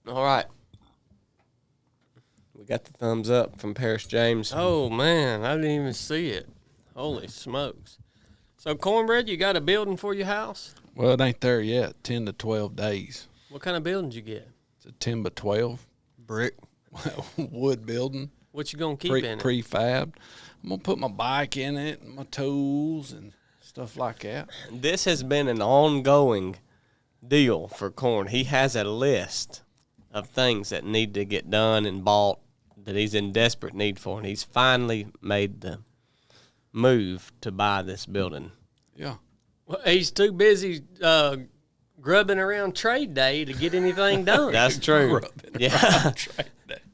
All right. We got the thumbs up from Paris James. Oh, man, I didn't even see it. Holy smokes. So, Cornbread, you got a building for your house? Well, it ain't there yet. 10 to 12 days. What kind of building did you get? It's a 10 by 12 Brick. wood building. What you going to keep in it? Prefabbed. I'm going to put my bike in it, and my tools, and stuff like that. This has been an ongoing deal for Corn. He has a list of things that need to get done and bought that he's in desperate need for, and he's finally made the move to buy this building. Yeah. Well, he's too busy grubbing around trade day to get anything done. That's true. Yeah.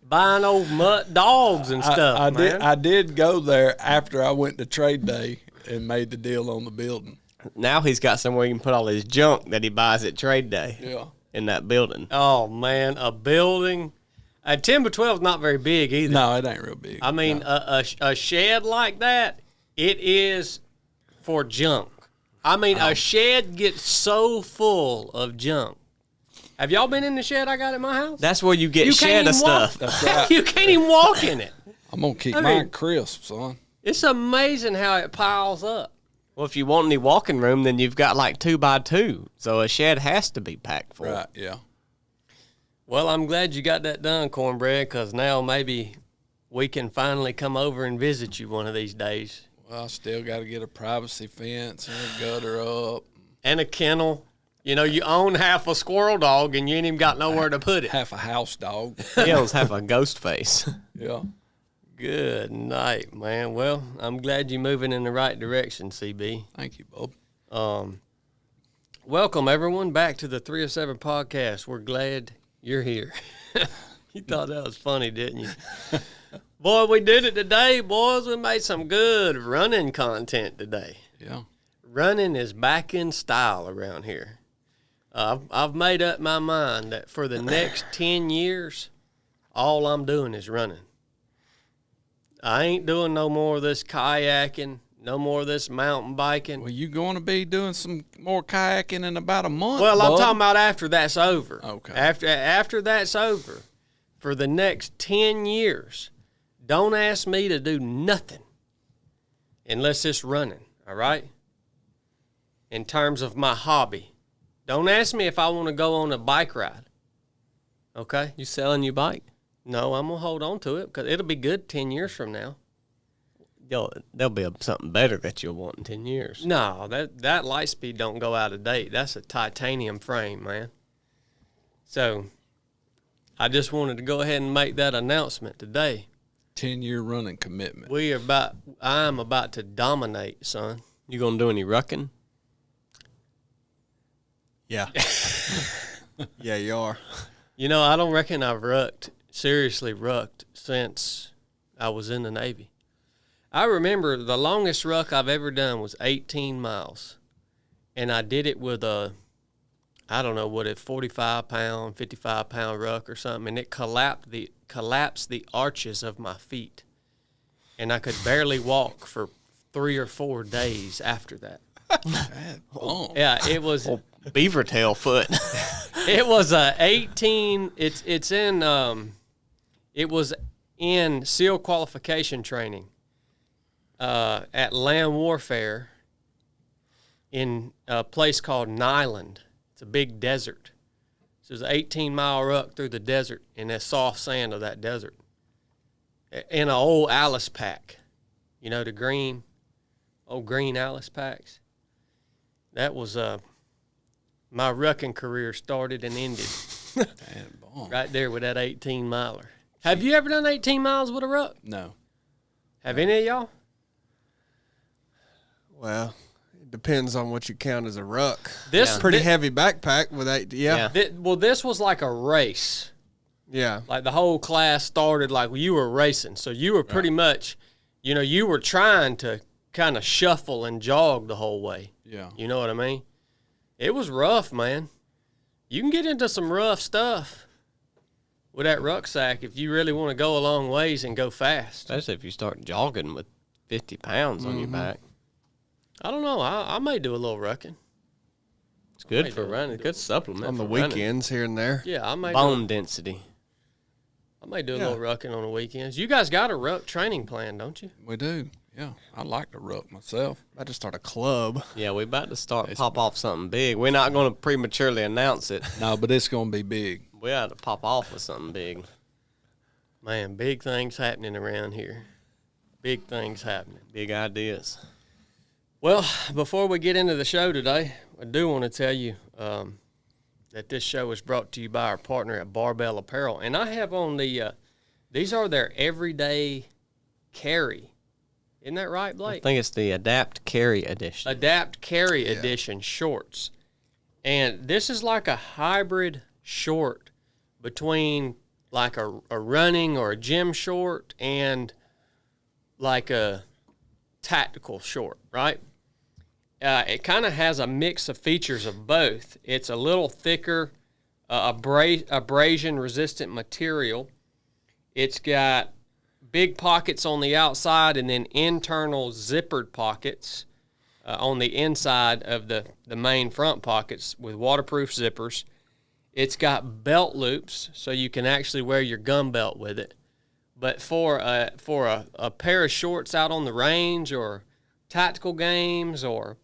Buying old mutt dogs and stuff, I did go there after I went to trade day and made the deal on the building. Now he's got somewhere he can put all his junk that he buys at trade day. Yeah. In that building. Oh, man, a building. A 10 by 12 is not very big either. No, it ain't real big. I mean, no. a shed like that, it is for junk. I mean, a shed gets so full of junk. Have y'all been in the shed I got at my house? That's where you get shed of stuff. That's right. You can't even walk in it. I'm going to keep mine crisp, son. It's amazing how it piles up. Well, if you want any walking room, then you've got like 2 by 2. So a shed has to be packed full. Right, yeah. Well, I'm glad you got that done, Cornbread, because now maybe we can finally come over and visit you one of these days. Well, I still got to get a privacy fence and a gutter up. And a kennel. You know, you own half a squirrel dog, and you ain't even got nowhere to put it. Half a house dog. He owns half a ghost face. Yeah. Good night, man. Well, I'm glad you're moving in the right direction, CB. Thank you, Bob. Welcome, everyone, back to the 307 podcast. We're glad you're here. You thought that was funny, didn't you? Boy, we did it today, boys. We made some good running content today. Yeah. Running is back in style around here. I've made up my mind that for the next 10 years, all I'm doing is running. I ain't doing no more of this kayaking, no more of this mountain biking. Well, you going to be doing some more kayaking in about a month, Well, bud. I'm talking about after that's over. Okay. After that's over, for the next 10 years, don't ask me to do nothing unless it's running, all right? In terms of my hobby. Don't ask me if I want to go on a bike ride, okay? You selling your bike? No, I'm going to hold on to it because it'll be good 10 years from now. There'll be something better that you'll want in 10 years. No, that light speed don't go out of date. That's a titanium frame, man. So I just wanted to go ahead and make that announcement today. 10-year running commitment. I'm about to dominate, son. You gonna do any rucking? Yeah. Yeah, you are. You know, I don't reckon I've seriously rucked since I was in the Navy. I remember the longest ruck I've ever done was 18 miles. And I did it with a 45-pound, 55-pound ruck or something, and it collapsed the arches of my feet. And I could barely walk for 3 or 4 days after that. Yeah, it was Beaver tail foot. It was a 18. It was in SEAL qualification training at land warfare in a place called Nyland. It's a big desert. So it was an 18-mile ruck through the desert in that soft sand of that desert. In an old Alice pack, you know, the old green Alice packs. That was my rucking career started and ended right there with that 18-miler. Have you ever done 18 miles with a ruck? No. Have any of y'all? Well, it depends on what you count as a ruck. This Pretty heavy backpack with 8. Yeah. This was like a race. Yeah. Like the whole class started like you were racing. So you were pretty much, you know, you were trying to kind of shuffle and jog the whole way. Yeah. You know what I mean? It was rough, man. You can get into some rough stuff with that rucksack if you really want to go a long ways and go fast. Especially if you start jogging with 50 pounds on your back. I don't know. I may do a little rucking. It's good for running. Good supplement on the for running. weekends here and there. Yeah, I may Bone density. I may do a little rucking on the weekends. You guys got a ruck training plan, don't you? We do. Yeah, I like to ruck myself. I just start a club. Yeah, we're about to pop off something big. We're not going to prematurely announce it. No, but it's going to be big. We ought to pop off with something big. Man, big things happening around here. Big things happening. Big ideas. Well, before we get into the show today, I do want to tell you that this show is brought to you by our partner at Barbell Apparel. And I have on these are their everyday carry. Isn't that right, I Blake? think it's the Adapt Carry Edition. Adapt Carry Edition shorts. And this is like a hybrid short between like a running or a gym short and like a tactical short, right? It kind of has a mix of features of both. It's a little thicker, abrasion-resistant material. It's got big pockets on the outside and then internal zippered pockets on the inside of the main front pockets with waterproof zippers. It's got belt loops, so you can actually wear your gun belt with it. But for a pair of shorts out on the range or tactical games or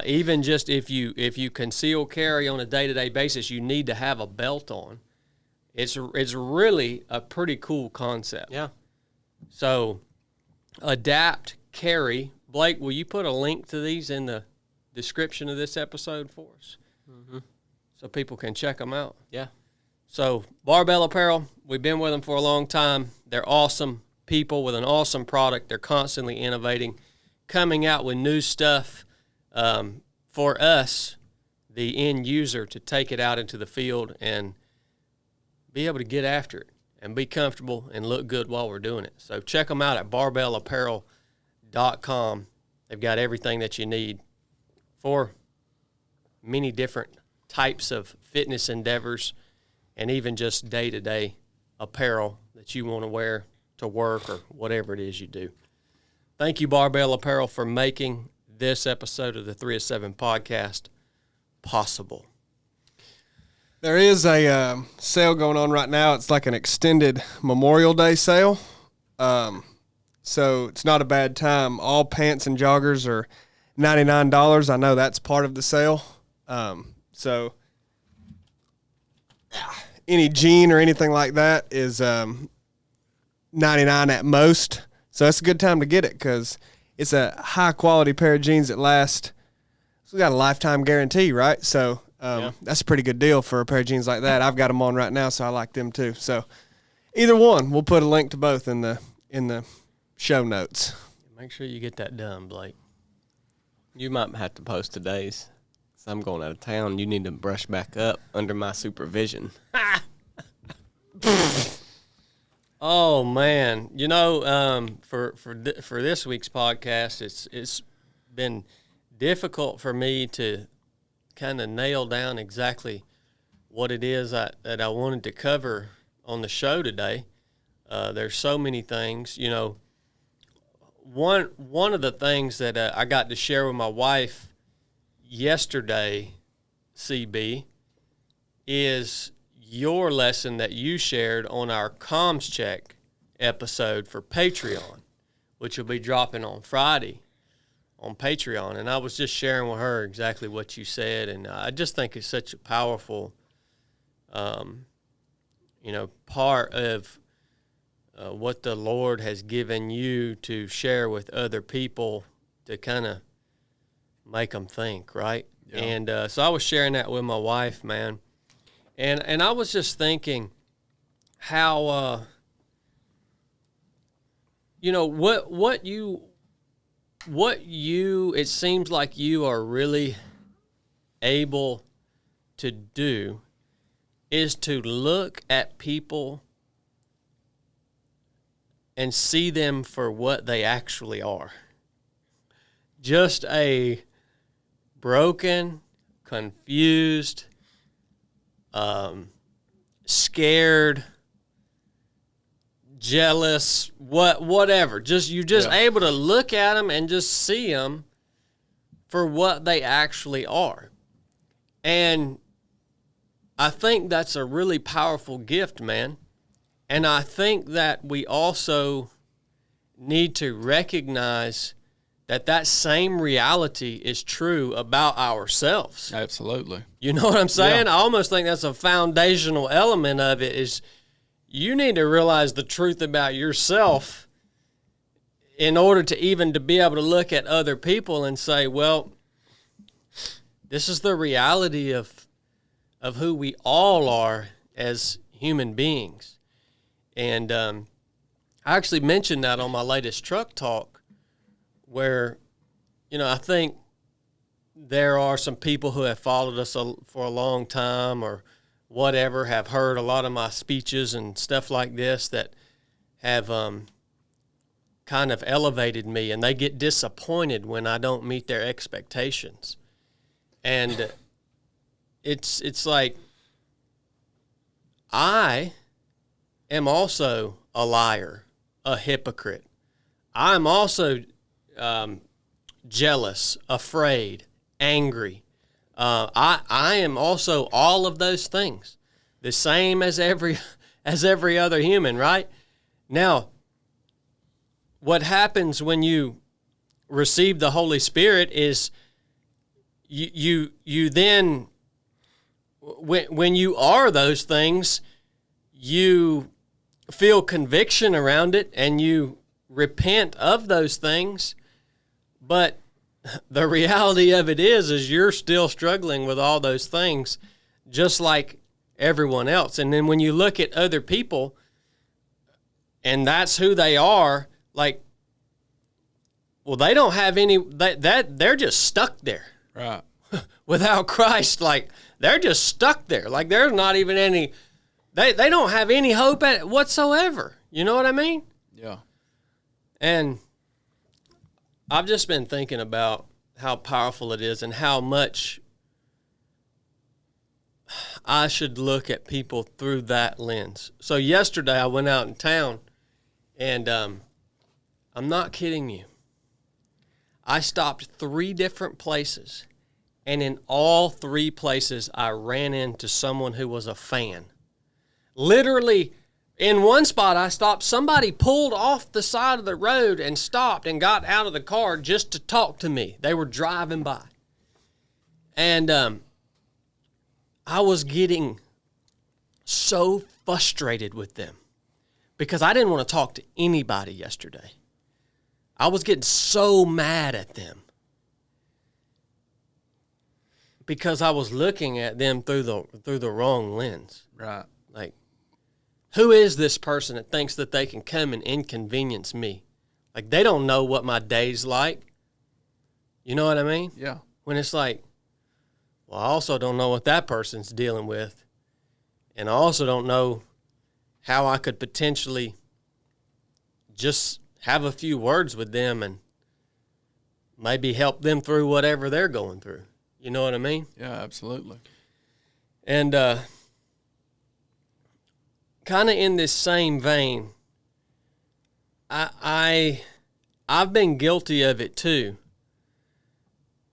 even just if you conceal carry on a day-to-day basis, you need to have a belt on. It's really a pretty cool concept. Yeah. So, Adapt Carry. Blake, will you put a link to these in the description of this episode for us? Mm-hmm. So people can check them out. Yeah. So, Barbell Apparel, we've been with them for a long time. They're awesome people with an awesome product. They're constantly innovating, coming out with new stuff for us, the end user, to take it out into the field and be able to get after it and be comfortable and look good while we're doing it. So check them out at barbellapparel.com. They've got everything that you need for many different types of fitness endeavors and even just day-to-day apparel that you want to wear to work or whatever it is you do. Thank you, Barbell Apparel, for making this episode of the 3 of 7 podcast possible. There is a sale going on right now. It's like an extended Memorial Day sale. So it's not a bad time. All pants and joggers are $99. I know that's part of the sale. So any jean or anything like that is $99 at most. So it's a good time to get it because it's a high-quality pair of jeans that last. So we got a lifetime guarantee, right? So that's a pretty good deal for a pair of jeans like that. I've got them on right now, so I like them too. So either one, we'll put a link to both in the show notes. Make sure you get that done, Blake. You might have to post today's. So I'm going out of town. You need to brush back up under my supervision. Oh man, you know, for this week's podcast, it's been difficult for me to kind of nail down exactly what it is that I wanted to cover on the show today. There's so many things, you know. One of the things that I got to share with my wife yesterday, CB, is your lesson that you shared on our comms check episode for Patreon, which will be dropping on Friday on Patreon. And I was just sharing with her exactly what you said, and I just think it's such a powerful, part of what the Lord has given you to share with other people to kind of make them think, right? Yeah. And so I was sharing that with my wife, man. And I was just thinking how, what you, it seems like you are really able to do is to look at people and see them for what they actually are. Just a broken, confused, scared, jealous, whatever. You're able to look at them and just see them for what they actually are. And I think that's a really powerful gift, man. And I think that we also need to recognize that that same reality is true about ourselves. Absolutely. You know what I'm saying? Yeah. I almost think that's a foundational element of it is you need to realize the truth about yourself in order to even to be able to look at other people and say, well, this is the reality of who we all are as human beings. And I actually mentioned that on my latest truck talk where, you know, I think there are some people who have followed us for a long time or whatever, have heard a lot of my speeches and stuff like this that have kind of elevated me, and they get disappointed when I don't meet their expectations. And it's like I am also a liar, a hypocrite. I'm also jealous, afraid, angry. I am also all of those things, the same as every other human, right? Now, what happens when you receive the Holy Spirit is you then, when you are those things, you feel conviction around it and you repent of those things. But the reality of it is you're still struggling with all those things just like everyone else. And then when you look at other people and that's who they are, like, well, they don't have any, that they're just stuck there. Right. Without Christ, like, they're just stuck there. Like, there's not even any, they don't have any hope whatsoever. You know what I mean? Yeah. And I've just been thinking about how powerful it is and how much I should look at people through that lens. So yesterday I went out in town, and I'm not kidding you. I stopped 3 different places, and in all 3 places I ran into someone who was a fan. Literally, in one spot I stopped, somebody pulled off the side of the road and stopped and got out of the car just to talk to me. They were driving by. And I was getting so frustrated with them because I didn't want to talk to anybody yesterday. I was getting so mad at them because I was looking at them through the wrong lens. Right. Like, who is this person that thinks that they can come and inconvenience me? Like, they don't know what my day's like. You know what I mean? Yeah. When it's like, well, I also don't know what that person's dealing with. And I also don't know how I could potentially just have a few words with them and maybe help them through whatever they're going through. You know what I mean? Yeah, absolutely. And kind of in this same vein, I've been guilty of it too.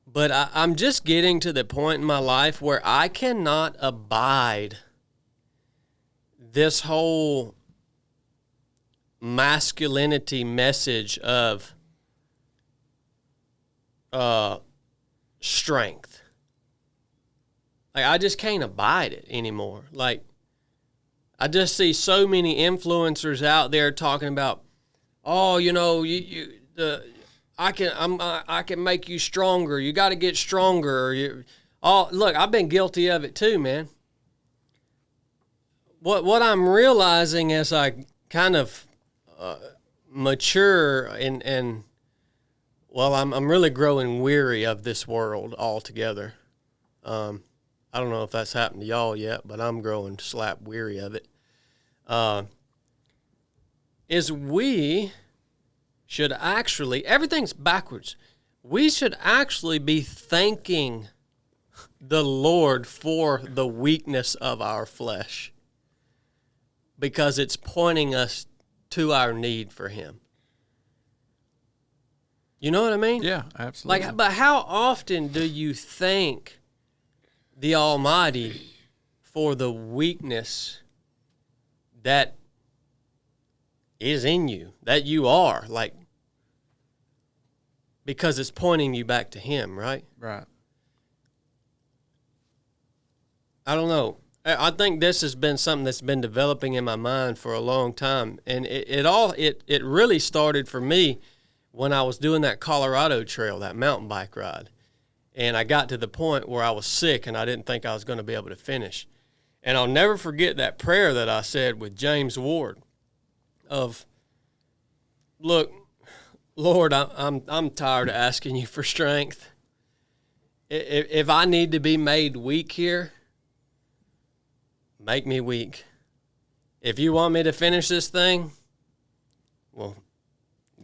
But I'm just getting to the point in my life where I cannot abide this whole masculinity message of strength. Like, I just can't abide it anymore. Like, I just see so many influencers out there talking about, oh, you know, I can make you stronger. You got to get stronger. Look, I've been guilty of it too, man. What I'm realizing as I kind of mature and well, I'm really growing weary of this world altogether. I don't know if that's happened to y'all yet, but I'm growing slap weary of it. Is we should actually, everything's backwards. We should actually be thanking the Lord for the weakness of our flesh because it's pointing us to our need for Him. You know what I mean? Yeah, absolutely. Like, but how often do you think the Almighty for the weakness that is in you, that you are, like, because it's pointing you back to Him, right? Right. I don't know. I think this has been something that's been developing in my mind for a long time, and it really started for me when I was doing that Colorado trail, that mountain bike ride, and I got to the point where I was sick and I didn't think I was going to be able to finish. And I'll never forget that prayer that I said with James Ward of, look, Lord, I'm tired of asking you for strength. If I need to be made weak here, make me weak. If you want me to finish this thing, well,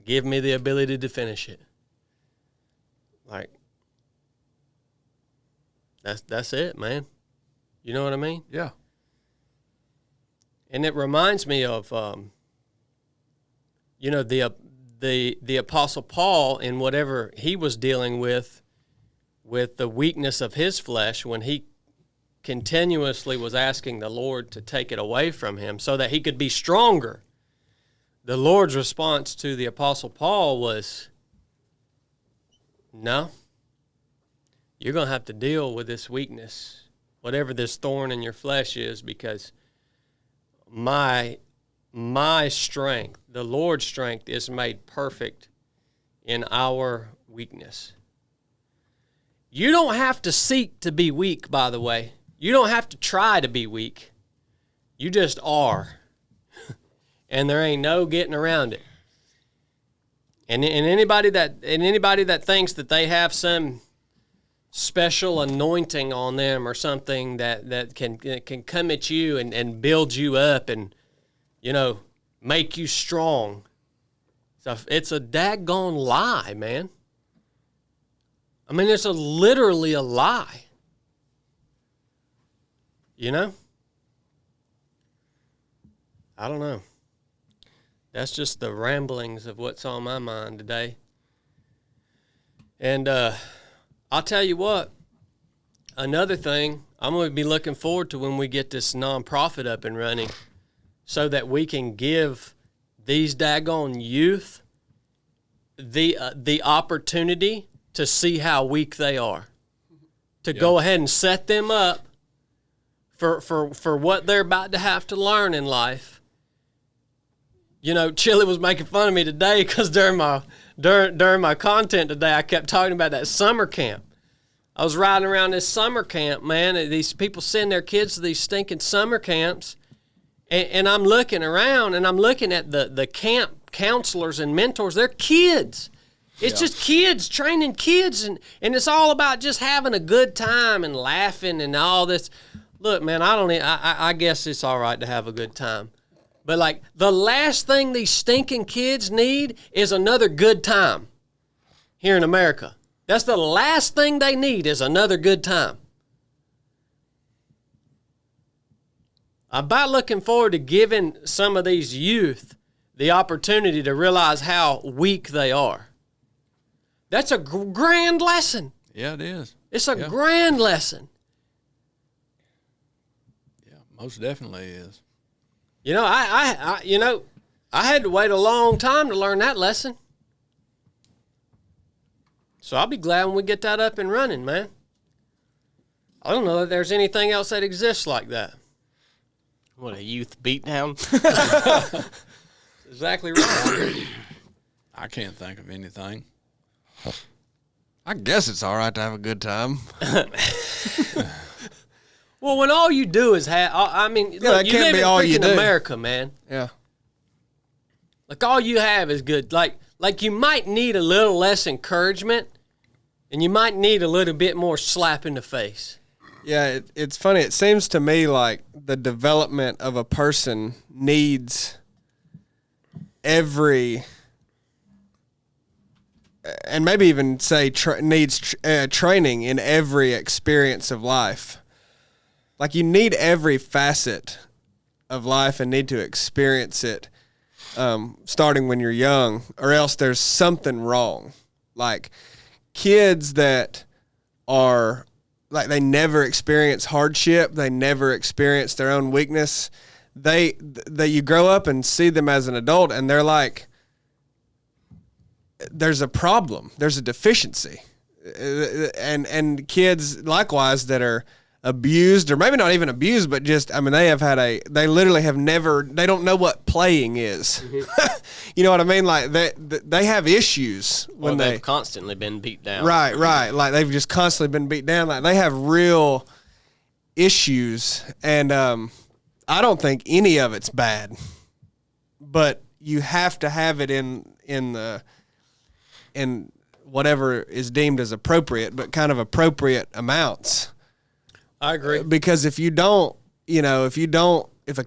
give me the ability to finish it. Like, that's it, man. You know what I mean? Yeah. And it reminds me of, the Apostle Paul in whatever he was dealing with the weakness of his flesh when he continuously was asking the Lord to take it away from him so that he could be stronger. The Lord's response to the Apostle Paul was, no, you're going to have to deal with this weakness, whatever this thorn in your flesh is, because my strength, the Lord's strength, is made perfect in our weakness. You don't have to seek to be weak, by the way. You don't have to try to be weak. You just are. And there ain't no getting around it. And anybody that thinks that they have some special anointing on them or something that can come at you and build you up and, make you strong. So it's a daggone lie, man. I mean, it's literally a lie. I don't know. That's just the ramblings of what's on my mind today. And I'll tell you what, another thing, I'm going to be looking forward to when we get this nonprofit up and running so that we can give these daggone youth the opportunity to see how weak they are, to go ahead and set them up for what they're about to have to learn in life. Chili was making fun of me today because during my content today, I kept talking about that summer camp. I was riding around this summer camp, man, and these people send their kids to these stinking summer camps, and I'm looking around, and I'm looking at the camp counselors and mentors. They're kids. It's just kids training kids, and it's all about just having a good time and laughing and all this. Look, man, I guess it's all right to have a good time. But, like, the last thing these stinking kids need is another good time here in America. That's the last thing they need is another good time. I'm about looking forward to giving some of these youth the opportunity to realize how weak they are. That's a grand lesson. Yeah, it is. It's a grand lesson. Yeah, most definitely is. I had to wait a long time to learn that lesson. So I'll be glad when we get that up and running, man. I don't know that there's anything else that exists like that. What, a youth beatdown? Exactly right. I can't think of anything. I guess it's all right to have a good time. Well, when all you do is have, look, you live in freaking America, man. Yeah. Like, all you have is good. Like you might need a little less encouragement, and you might need a little bit more slap in the face. Yeah, it's funny. It seems to me like the development of a person needs every, and maybe even say needs training in every experience of life. Like, you need every facet of life and need to experience it starting when you're young, or else there's something wrong. Like, kids that are like they never experience hardship. They never experience their own weakness. They you grow up and see them as an adult, and they're like, there's a problem. There's a deficiency. And kids likewise that are abused, or maybe not even abused, but just, I mean, they literally have never, they don't know what playing is. Mm-hmm. You know what I mean? Like they have issues when they've constantly been beat down. Right. Like they've just constantly been beat down. Like they have real issues. And, I don't think any of it's bad, but you have to have it in whatever is deemed as appropriate, but kind of appropriate amounts. I agree. Because if a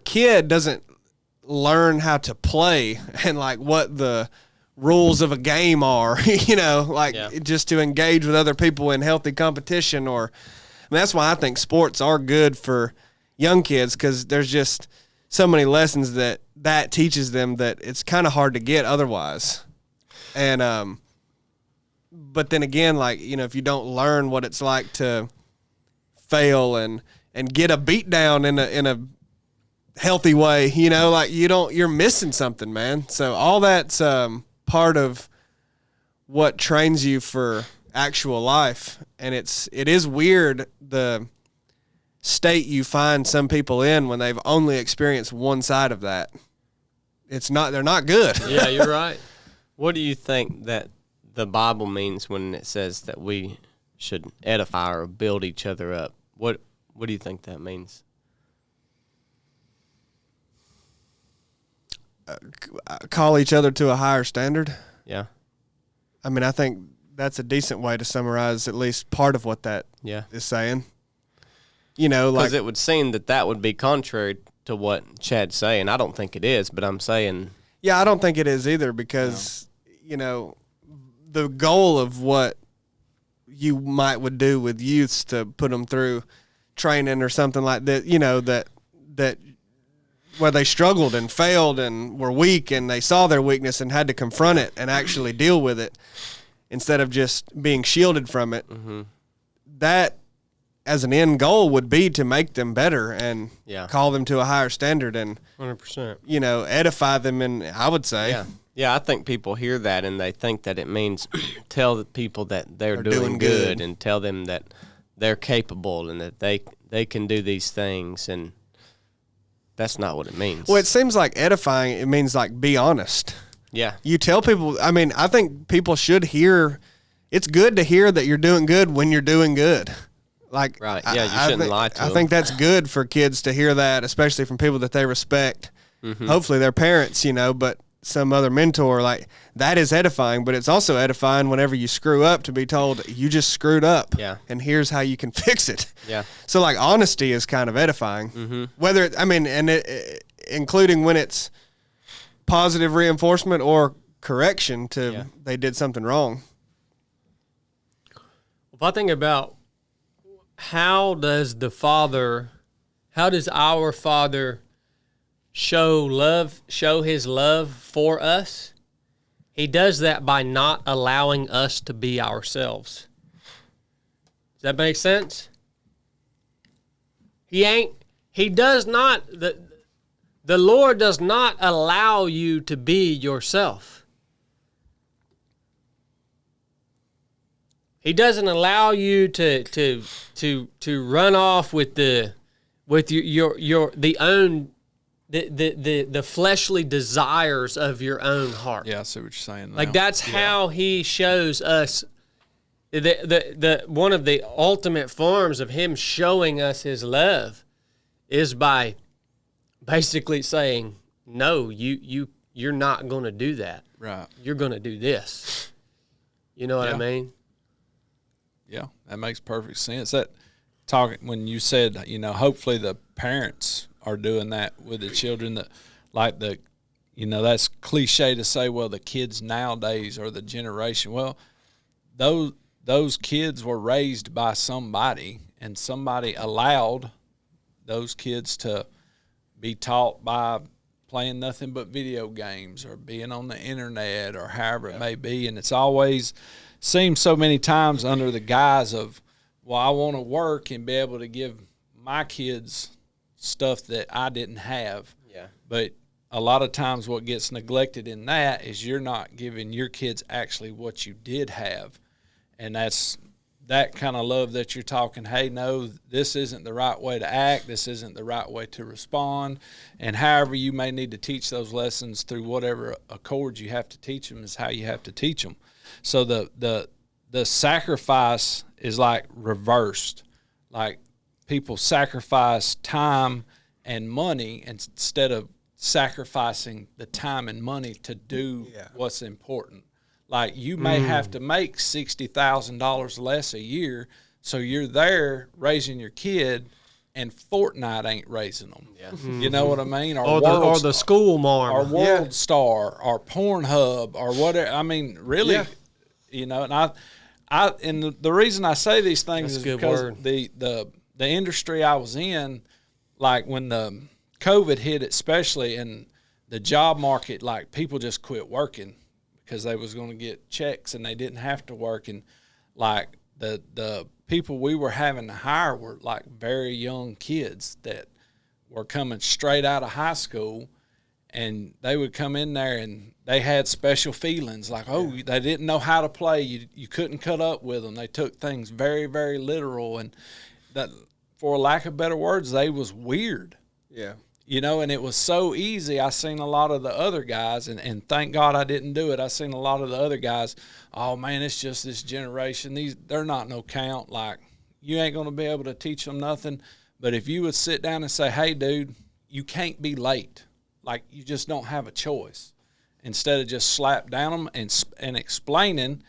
kid doesn't learn how to play and like what the rules of a game are, just to engage with other people in healthy competition, that's why I think sports are good for young kids, because there's just so many lessons that teaches them that it's kind of hard to get otherwise. And, but then again, like, if you don't learn what it's like to fail and get a beat down in a healthy way, you're missing something, man. So all that's part of what trains you for actual life. And it is weird, the state you find some people in when they've only experienced one side of that. They're not good. Yeah, you're right. What do you think that the Bible means when it says that we should edify or build each other up? What do you think that means? Call each other to a higher standard. Yeah. I mean, I think that's a decent way to summarize at least part of what that is saying. Because it would seem that would be contrary to what Chad's saying. I don't think it is, but I'm saying. Yeah, I don't think it is either, because, the goal of what you would do with youths to put them through training or something like that, that where they struggled and failed and were weak and they saw their weakness and had to confront it and actually deal with it instead of just being shielded from it. Mm-hmm. That, as an end goal, would be to make them better and call them to a higher standard and 100%. Edify them. And I would say, yeah, I think people hear that and they think that it means tell the people that they're doing good and tell them that they're capable and that they can do these things, and that's not what it means. Well, it seems like edifying, it means like be honest. Yeah. You tell people, I mean, I think people should hear, it's good to hear that you're doing good when you're doing good. Like, right. Yeah, you shouldn't lie to them. I think that's good for kids to hear that, especially from people that they respect. Mm-hmm. Hopefully their parents, but some other mentor, like, that is edifying, but it's also edifying whenever you screw up to be told you just screwed up. Yeah. And here's how you can fix it. Yeah. So like honesty is kind of edifying. Mm-hmm. Whether including when it's positive reinforcement or correction to they did something wrong. If I think about how does our Father show his love for us? He does that by not allowing us to be ourselves. Does that make sense? The Lord does not allow you to be yourself. He doesn't allow you to run off with the fleshly desires of your own heart. Yeah, I see what you're saying now. Like that's how he shows us the one of the ultimate forms of him showing us his love is by basically saying, no, you're not going to do that. Right. You're going to do this. You know what I mean? Yeah, that makes perfect sense. When you said, hopefully the parents are doing that with the children, that's cliche to say, well, the kids nowadays are the generation. Well, those kids were raised by somebody, and somebody allowed those kids to be taught by playing nothing but video games or being on the internet or however it may be. And it's always seems so many times under the guise of, well, I want to work and be able to give my kids stuff that I didn't have. Yeah. But a lot of times what gets neglected in that is you're not giving your kids actually what you did have. And that's that kind of love that you're talking, hey, no, this isn't the right way to act. This isn't the right way to respond. And however you may need to teach those lessons through whatever accords you have to teach them is how you have to teach them. So the sacrifice is like reversed. Like people sacrifice time and money instead of sacrificing the time and money to do what's important. Like you may have to make $60,000 less a year, so you're there raising your kid, and Fortnite ain't raising them. Yeah. You know what I mean? Or the school marm, or World Star, or Pornhub, or whatever. I mean, really, you know. And the reason I say these things is because the industry I was in, like when the COVID hit, especially, and the job market, like people just quit working because they was going to get checks and they didn't have to work. And like the people we were having to hire were like very young kids that were coming straight out of high school, and they would come in there and they had special feelings like, they didn't know how to play. You couldn't cut up with them. They took things very, very literal, and that, for lack of better words, they was weird. Yeah. You know, and it was so easy. I seen a lot of the other guys, and thank God I didn't do it. I seen a lot of the other guys, oh, man, it's just this generation. They're not no count. Like, you ain't going to be able to teach them nothing. But if you would sit down and say, hey, dude, you can't be late. Like, you just don't have a choice. Instead of just slap down them and explaining,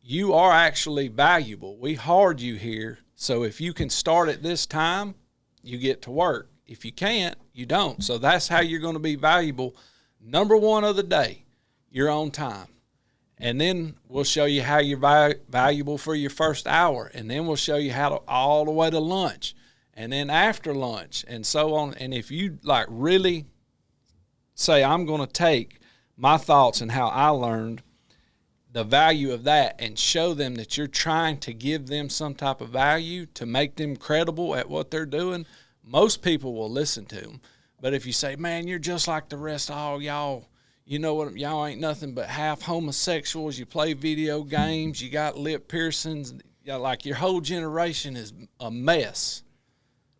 you are actually valuable. We hired you here, so if you can start at this time, you get to work. If you can't, you don't. So that's how you're going to be valuable. Number one of the day, your own time. And then we'll show you how you're valuable for your first hour. And then we'll show you how to all the way to lunch. And then after lunch and so on. And if you like really say, I'm going to take my thoughts and how I learned, the value of that, and show them that you're trying to give them some type of value to make them credible at what they're doing, most people will listen to them. But if you say, man, you're just like the rest of all y'all, you know what, y'all ain't nothing but half homosexuals, you play video games, you got lip piercings, like your whole generation is a mess.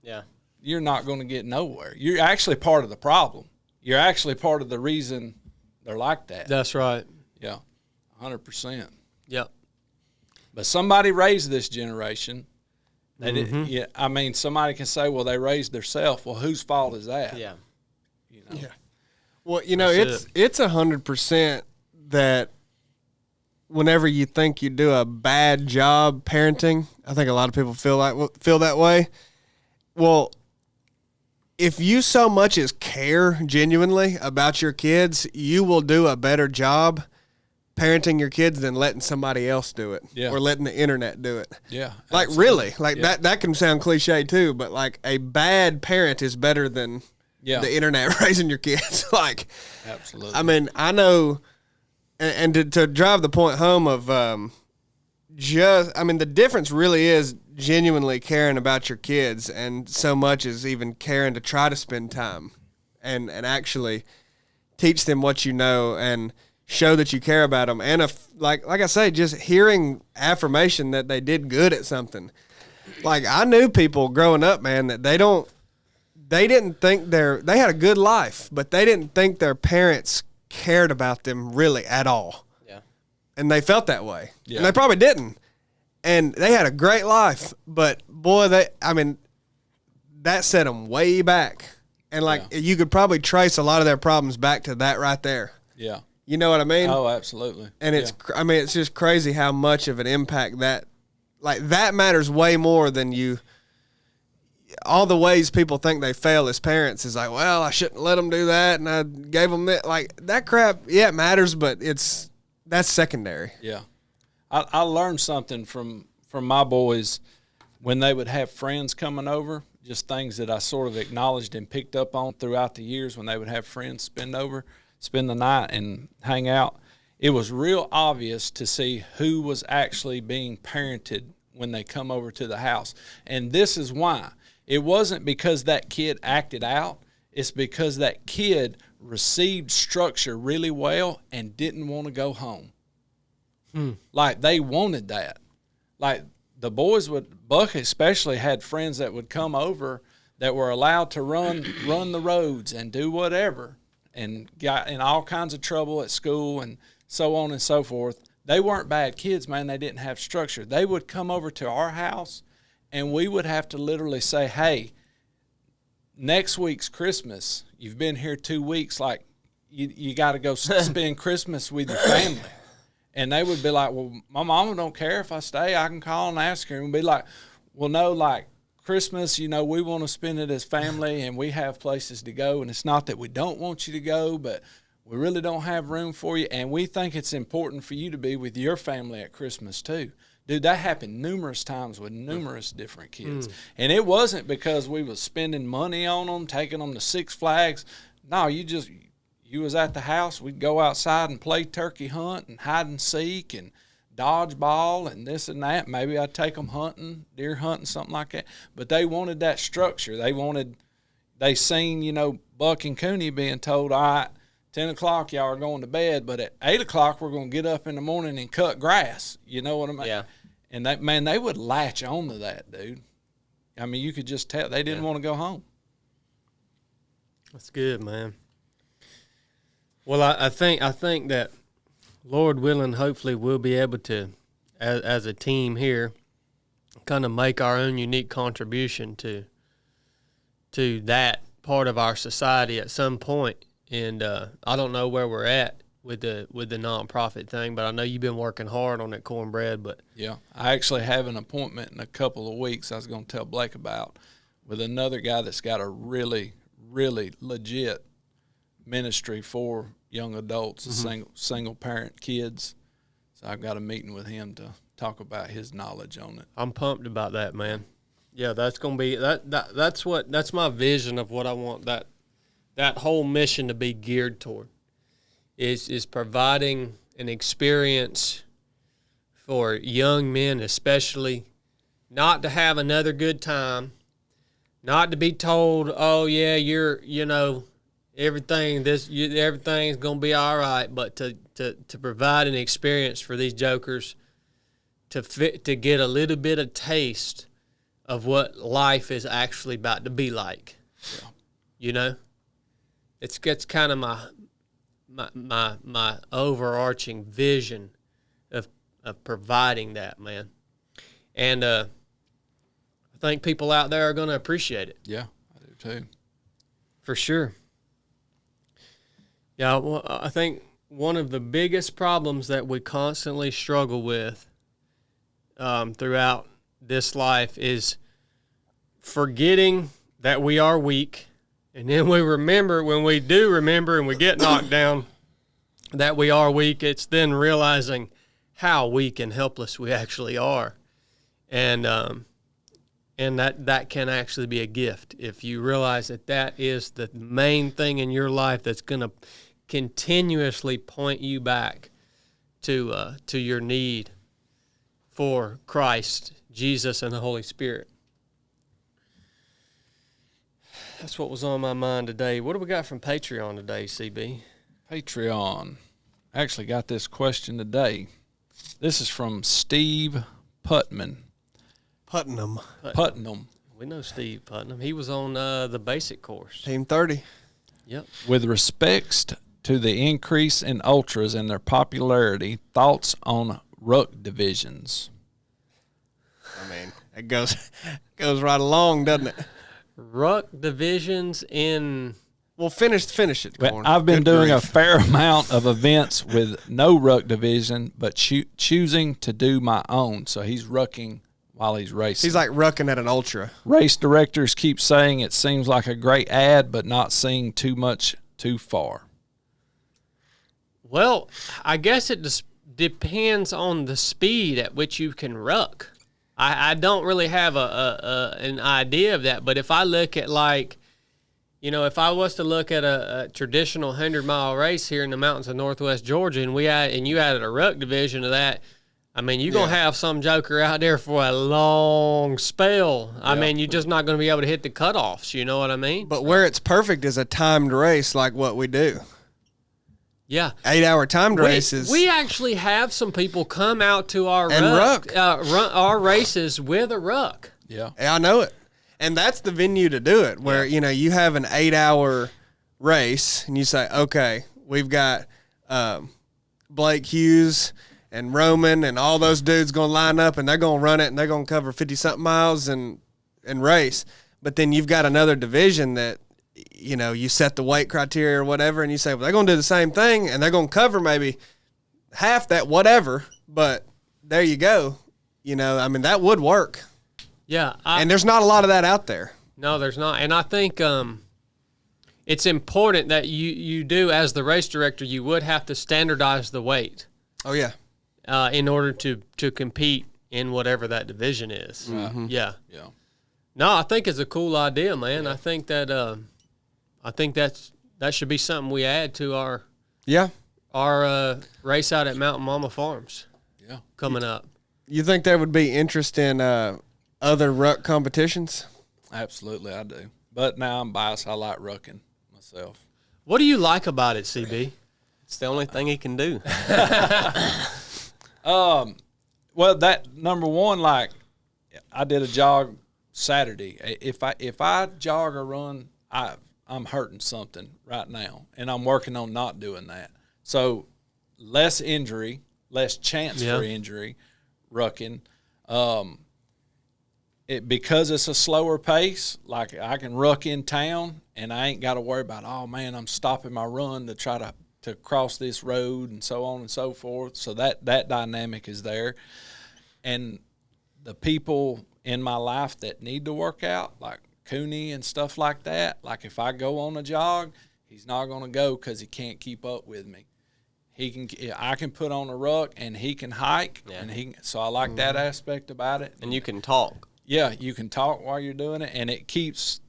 Yeah. You're not going to get nowhere. You're actually part of the problem. You're actually part of the reason they're like that. That's right. Yeah, 100%. Yep. But somebody raised this generation. They did, yeah. I mean, somebody can say, well, they raised themselves. Well, whose fault is that? Yeah. You know? Yeah. Well, you know, it's 100% that whenever you think you do a bad job parenting, I think a lot of people feel that way. Well, if you so much as care genuinely about your kids, you will do a better job parenting your kids than letting somebody else do it, or letting the internet do it. Yeah. Like really, like that can sound cliche too, but like a bad parent is better than the internet raising your kids. Like, absolutely. I mean, I know, and to drive the point home of the difference really is genuinely caring about your kids, and so much as even caring to try to spend time and actually teach them what you know and show that you care about them. And like I say, just hearing affirmation that they did good at something. Like, I knew people growing up, man, that they didn't think they had a good life, but they didn't think their parents cared about them really at all. Yeah. And they felt that way. Yeah. And they probably didn't. And they had a great life, but boy, that set them way back. And you could probably trace a lot of their problems back to that right there. Yeah. You know what I mean? Oh, absolutely. And it's just crazy how much of an impact that matters way more than all the ways people think they fail as parents is like, well, I shouldn't let them do that, and I gave them that. Like, that crap, yeah, it matters, but that's secondary. Yeah. I learned something from my boys when they would have friends coming over, just things that I sort of acknowledged and picked up on throughout the years when they would have friends spend the night and hang out. It was real obvious to see who was actually being parented when they come over to the house. And this is why. It wasn't because that kid acted out. It's because that kid received structure really well and didn't want to go home. Like, they wanted that. Like, the boys Buck especially had friends that would come over that were allowed to run the roads and do whatever, and got in all kinds of trouble at school and so on and so forth. They weren't bad kids, man. They didn't have structure. They would come over to our house, and we would have to literally say, hey, next week's Christmas, you've been here 2 weeks, like, you got to go spend Christmas with your family. And they would be like, well, my mama don't care if I stay. I can call and ask her. And be like, well, no, like, Christmas, we want to spend it as family, and we have places to go. And it's not that we don't want you to go, but we really don't have room for you. And we think it's important for you to be with your family at Christmas too. Dude, that happened numerous times with numerous different kids. And it wasn't because we was spending money on them, taking them to Six Flags. No, you was at the house. We'd go outside and play turkey hunt and hide and seek and dodgeball and this and that. Maybe I'd take them hunting, deer hunting, something like that. But they wanted that structure. They seen, Buck and Cooney being told, all right, 10 o'clock, y'all are going to bed, but at 8 o'clock, we're going to get up in the morning and cut grass. You know what I mean? Yeah. And they would latch on to that, dude. I mean, you could just tell they didn't want to go home. That's good, man. Well, I think that, Lord willing, hopefully we'll be able to, as a team here, kind of make our own unique contribution to that part of our society at some point. And I don't know where we're at with the nonprofit thing, but I know you've been working hard on that Cornbread. But yeah, I actually have an appointment in a couple of weeks I was going to tell Blake about with another guy that's got a really, really legit ministry for young adults, single parent kids. So I've got a meeting with him to talk about his knowledge on it. I'm pumped about that, man. Yeah, that's gonna be that's my vision of what I want that whole mission to be geared toward. Is providing an experience for young men, especially, not to have another good time, not to be told, oh yeah, everything's gonna be all right, but to provide an experience for these jokers to get a little bit of taste of what life is actually about to be like. Yeah. It's kind of my overarching vision of providing that, man. And I think people out there are going to appreciate it. Yeah, I do too. For sure. Yeah, well, I think one of the biggest problems that we constantly struggle with throughout this life is forgetting that we are weak. And then we remember, when we do remember and we get knocked down, that we are weak. It's then realizing how weak and helpless we actually are. And that can actually be a gift if you realize that is the main thing in your life that's going to continuously point you back to your need for Christ, Jesus, and the Holy Spirit. That's what was on my mind today. What do we got from Patreon today, CB? Patreon. I actually got this question today. This is from Steve Putnam. Putnam. We know Steve Putnam. He was on the basic course. Team 30. Yep. With respects to the increase in ultras and their popularity, thoughts on Ruck divisions? I mean, it goes right along, doesn't it? Ruck divisions in... Well, finish it, Corn. I've been doing a fair amount of events with no Ruck division, but choosing to do my own. So he's rucking while he's racing. He's like rucking at an ultra. Race directors keep saying it seems like a great ad, but not seeing too much too far. Well, I guess it just depends on the speed at which you can ruck. I don't really have an idea of that, but if I look at if I was to look at a traditional 100-mile race here in the mountains of Northwest Georgia, and you added a ruck division to that, I mean, you're going to have some joker out there for a long spell. I mean, you're just not going to be able to hit the cutoffs. You know what I mean? But where it's perfect is a timed race like what we do. Yeah. 8-hour timed races. We actually have some people come out to our And ruck. Run our races with a ruck. Yeah. I know it. And that's the venue to do it, where, you have an 8-hour race and you say, okay, we've got Blake Hughes and Roman and all those dudes going to line up and they're going to run it and they're going to cover 50-something miles and race. But then you've got another division that, you set the weight criteria or whatever and you say, well, they're going to do the same thing and they're going to cover maybe half that, whatever. But there you go. That would work. Yeah. And there's not a lot of that out there. No, there's not. And I think it's important that you do, as the race director, you would have to standardize the weight. Oh, yeah. In order to compete in whatever that division is. Mm-hmm. Yeah. Yeah. No, I think it's a cool idea, man. I think that that should be something we add to our race out at Mountain Mama Farms. Yeah. Coming up. You think there would be interest in other ruck competitions? Absolutely, I do. But now I'm biased. I like rucking myself. What do you like about it, CB? It's the only thing he can do. Well, that number one, like I did a jog Saturday. If I jog or run, I'm hurting something right now, and I'm working on not doing that. So less injury, less chance for injury, rucking. Because it's a slower pace, like I can ruck in town, and I ain't got to worry about, oh man, I'm stopping my run to try to cross this road and so on and so forth. So that dynamic is there. And the people in my life that need to work out, like Cooney and stuff like that, like if I go on a jog, he's not going to go because he can't keep up with me. I can put on a ruck and he can hike, and so I like that aspect about it. And you can talk. Yeah, you can talk while you're doing it, and it keeps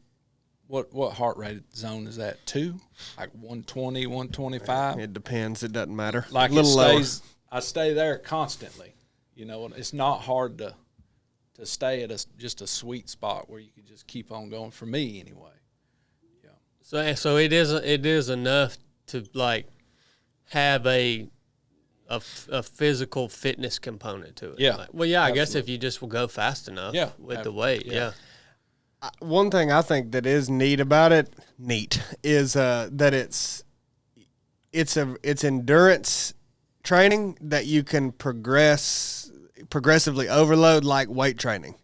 what heart rate zone is that? 2? Like 120, 125? It depends. It doesn't matter. Like a little lower. I stay there constantly. It's not hard to stay at just a sweet spot where you can just keep on going, for me anyway. Yeah. So it is enough to like have a physical fitness component to it. Yeah. Like, well, yeah, I guess if you just will go fast enough with the weight. Yeah. One thing I think that is neat about it, is that it's endurance training that you can progressively overload like weight training.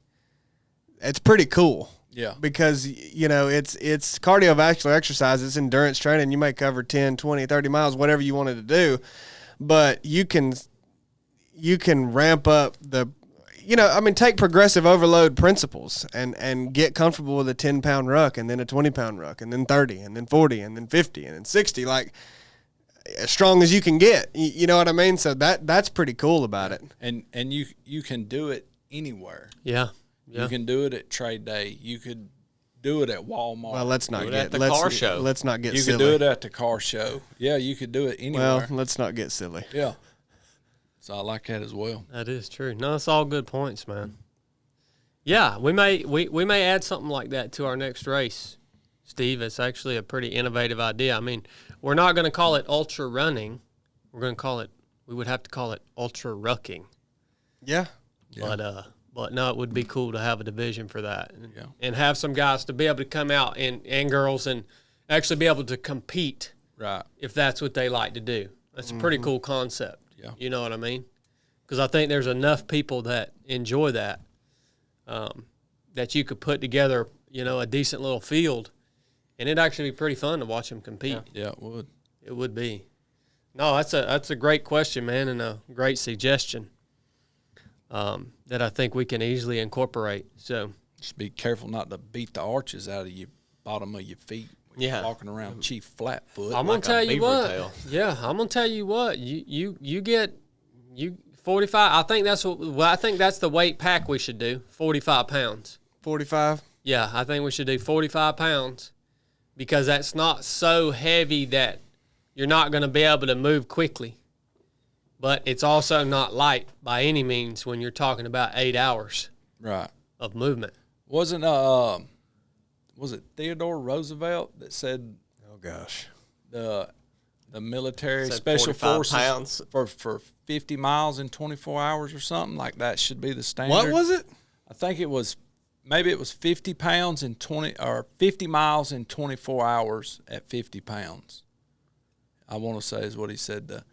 It's pretty cool. Yeah. Because, it's cardiovascular exercise. It's endurance training. You may cover 10, 20, 30 miles, whatever you wanted to do. But you can ramp up take progressive overload principles and get comfortable with a 10-pound ruck and then a 20-pound ruck and then 30 and then 40 and then 50 and then 60, like as strong as you can get. You know what I mean? So that's pretty cool about it. And you can do it anywhere. Yeah. You can do it at trade day. You could do it at Walmart. Well, let's not get at the car show. Let's not get You silly. could do it at the car show. Yeah, you could do it anywhere. Well, let's not get silly. Yeah. So I like that as well. That is true. No, it's all good points, man. Yeah, we may add something like that to our next race, Steve. It's actually a pretty innovative idea. I mean, we're not going to call it ultra running. We're going to call it. We would have to call it ultra rucking. Yeah. But no, it would be cool to have a division for that, and have some guys to be able to come out and girls and actually be able to compete. Right. If that's what they like to do, that's a pretty cool concept. Yeah. You know what I mean? Because I think there's enough people that enjoy that, that you could put together, a decent little field, and it'd actually be pretty fun to watch them compete. Yeah, it would. It would be. No, that's a great question, man, and a great suggestion. That I think we can easily incorporate. So just be careful not to beat the arches out of your bottom of your feet when you're walking around Chief Flatfoot. I'm gonna tell you what. tail. Yeah, I'm gonna tell you what. You get 45. I think that's what. Well, I think that's the weight pack we should do. 45 pounds. 45. Yeah, I think we should do 45 pounds, because that's not so heavy that you're not going to be able to move quickly. But it's also not light by any means when you're talking about 8 hours Right. of movement. Was it Theodore Roosevelt that said Oh gosh. the military Said special 45 forces pounds. for 50 miles in 24 hours or something like that should be the standard? What was it? I think it was 50 pounds in 50 miles in 24 hours at 50 pounds. I want to say is what he said the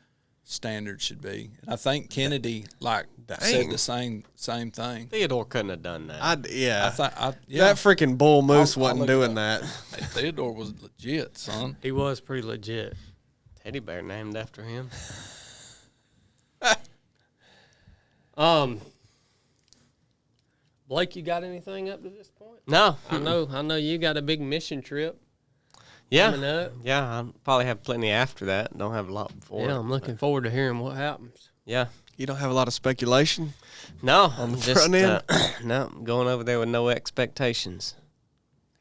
standard should be. And I think Kennedy said Dang. the same thing. Theodore couldn't have done that. I thought That freaking bull moose I'll wasn't look it doing up. that. Hey, Theodore was legit, son. He was pretty legit. Teddy bear named after him. Blake, you got anything up to this point? No. I know you got a big mission trip Yeah. coming up. Yeah, I'll probably have plenty after that. Don't have a lot before. Yeah, I'm looking forward to hearing what happens. Yeah. You don't have a lot of speculation. No. On the just, front end? no, I'm going over there with no expectations.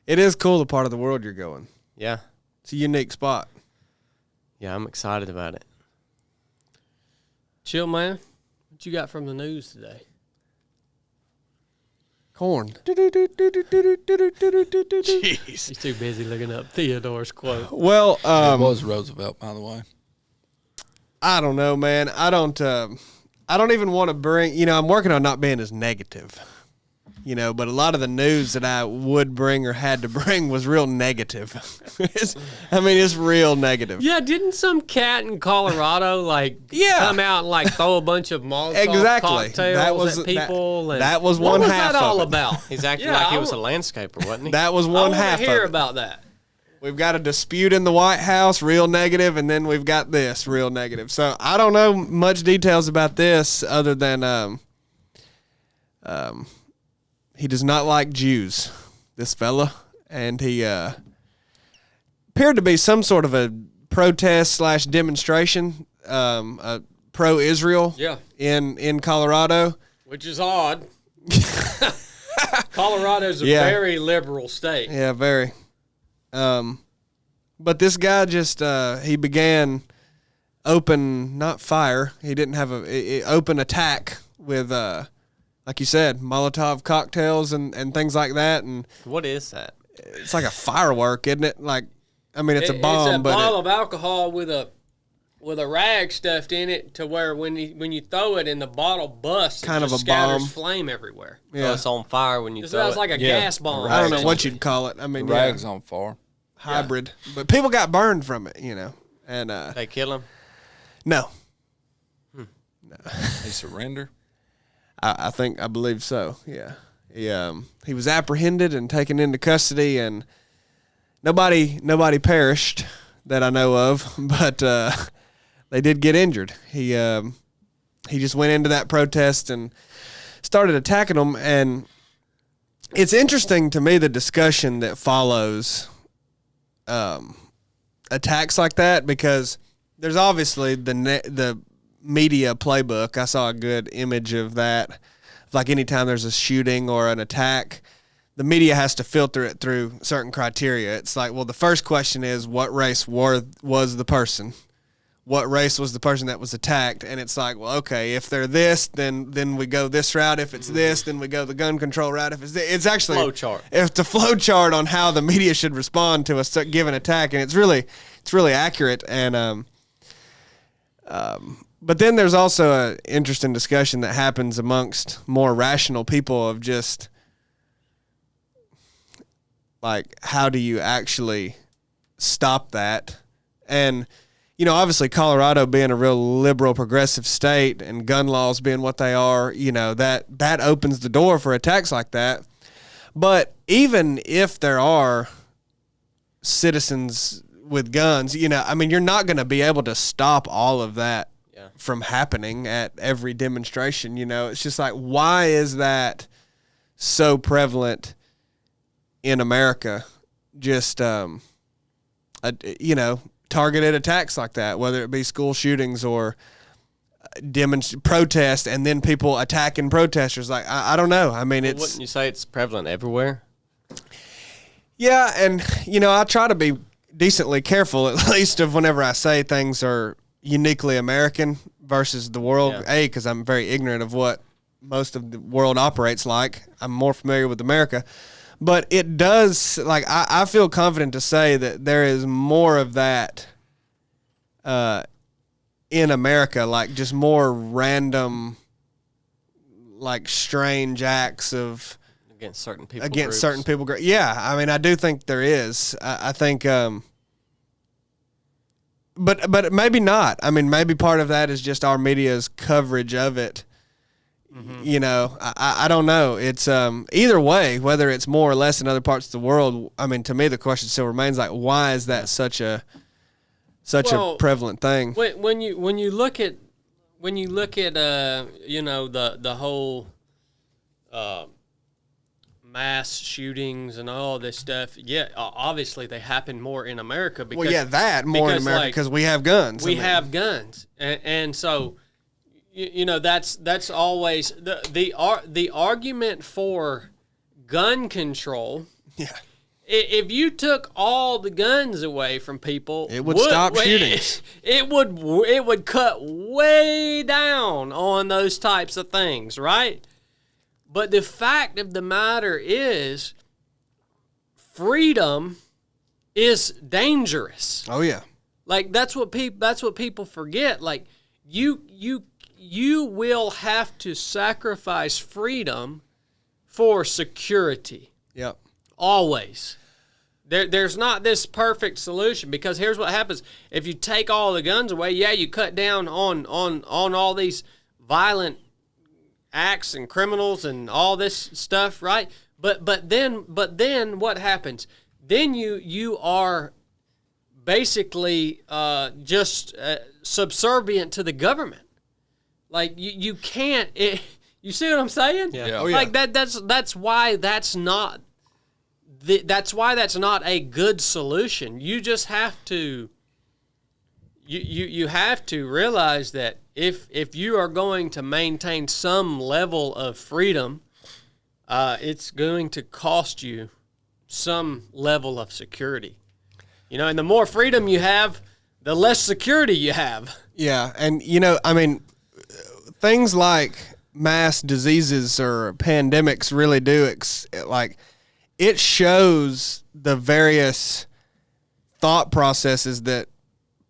It is cool the part of the world you're going. Yeah. It's a unique spot. Yeah, I'm excited about it. Chill, man. What you got from the news today? Corn. Jeez. He's too busy looking up Theodore's quote. Well, It was Roosevelt, by the way. I don't know, man. I don't even want to bring. I'm working on not being as negative. But a lot of the news that I would bring or had to bring was real negative. It's real negative. Yeah, didn't some cat in Colorado come out and throw a bunch of Molotov Exactly. cocktails at people? that was what one was half that all of it. about? He's acting Yeah, like he I was a wa- landscaper, wasn't he? That was I one want half to hear of it. about that. We've got a dispute in the White House, real negative, and then we've got this, real negative. So I don't know much details about this other than he does not like Jews, this fella, and he appeared to be some sort of a protest / demonstration, pro-Israel, Yeah. in Colorado. Which is odd. Colorado's a Yeah. very liberal state. Yeah, very. But this guy just he began not fire. He didn't have a open attack with like you said, Molotov cocktails and things like that, and What is that? it's like a firework, isn't it? It's a bomb, It's a but bottle of alcohol with a rag stuffed in it to where when you throw it and the bottle busts, Kind it of just a scatters bomb. flame everywhere. So yeah, it's on fire when you It throw sounds it. like a Yeah. gas bomb. I don't know rags. what you'd call it. The rags on fire. hybrid, but people got burned from it, and They kill him. no, They surrender. I believe so. Yeah, he was apprehended and taken into custody, and nobody perished that I know of, but they did get injured. He just went into that protest and started attacking them, and it's interesting to me the discussion that follows attacks like that, because there's obviously the media playbook. I saw a good image of that. Like anytime there's a shooting or an attack, the media has to filter it through certain criteria. It's like, well, the first question is, what race was the person? What race was the person that was attacked? And it's like, well, okay, if they're this, then we go this route. If it's this, then we go the gun control route. If it's this, it's actually Flow chart. It's a flow chart on how the media should respond to a given attack, and it's really accurate. And but then there's also an interesting discussion that happens amongst more rational people of just like, how do you actually stop that? And obviously Colorado being a real liberal progressive state and gun laws being what they are, that opens the door for attacks like that. But even if there are citizens with guns, you're not going to be able to stop all of that from happening at every demonstration. It's just like, why is that so prevalent in America? Just, targeted attacks like that, whether it be school shootings or protest, and then people attacking protesters. Like, I don't know. It's, Wouldn't you say it's prevalent everywhere? yeah. And, I try to be decently careful, at least of whenever I say things are uniquely American, versus the world. Yeah. Because I'm very ignorant of what most of the world operates like. I'm more familiar with America. But it does, like, I feel confident to say that there is more of that in America, like just more random, like strange acts of against certain people. Against certain people. Yeah, I mean, I do think there is. I think, but maybe not. I mean, maybe part of that is just our media's coverage of it. Mm-hmm. You know, I don't know. It's either way, whether it's more or less in other parts of the world. I mean, to me, the question still remains, like, why is that such a prevalent thing? When you look at you know, the whole mass shootings and all this stuff, yeah, obviously they happen more in America because in America because we have guns. We have guns, and so. You know, that's always the argument for gun control. Yeah. If you took all the guns away from people, it would stop shootings. It would cut way down on those types of things, right? But the fact of the matter is, freedom is dangerous. Oh yeah. Like that's what people forget. Like you will have to sacrifice freedom for security. Yep. Always. There's not this perfect solution because here's what happens. If you take all the guns away, yeah, you cut down on all these violent acts and criminals and all this stuff, right? But then what happens? Then you are basically just subservient to the government. Like you can't. You see what I'm saying? Yeah. Oh, yeah. Like that's why that's not. That's why that's not a good solution. You just have to. You have to realize that if you are going to maintain some level of freedom, it's going to cost you some level of security. You know, and the more freedom you have, the less security you have. Yeah, and you know, I mean, things like mass diseases or pandemics really do like it shows the various thought processes that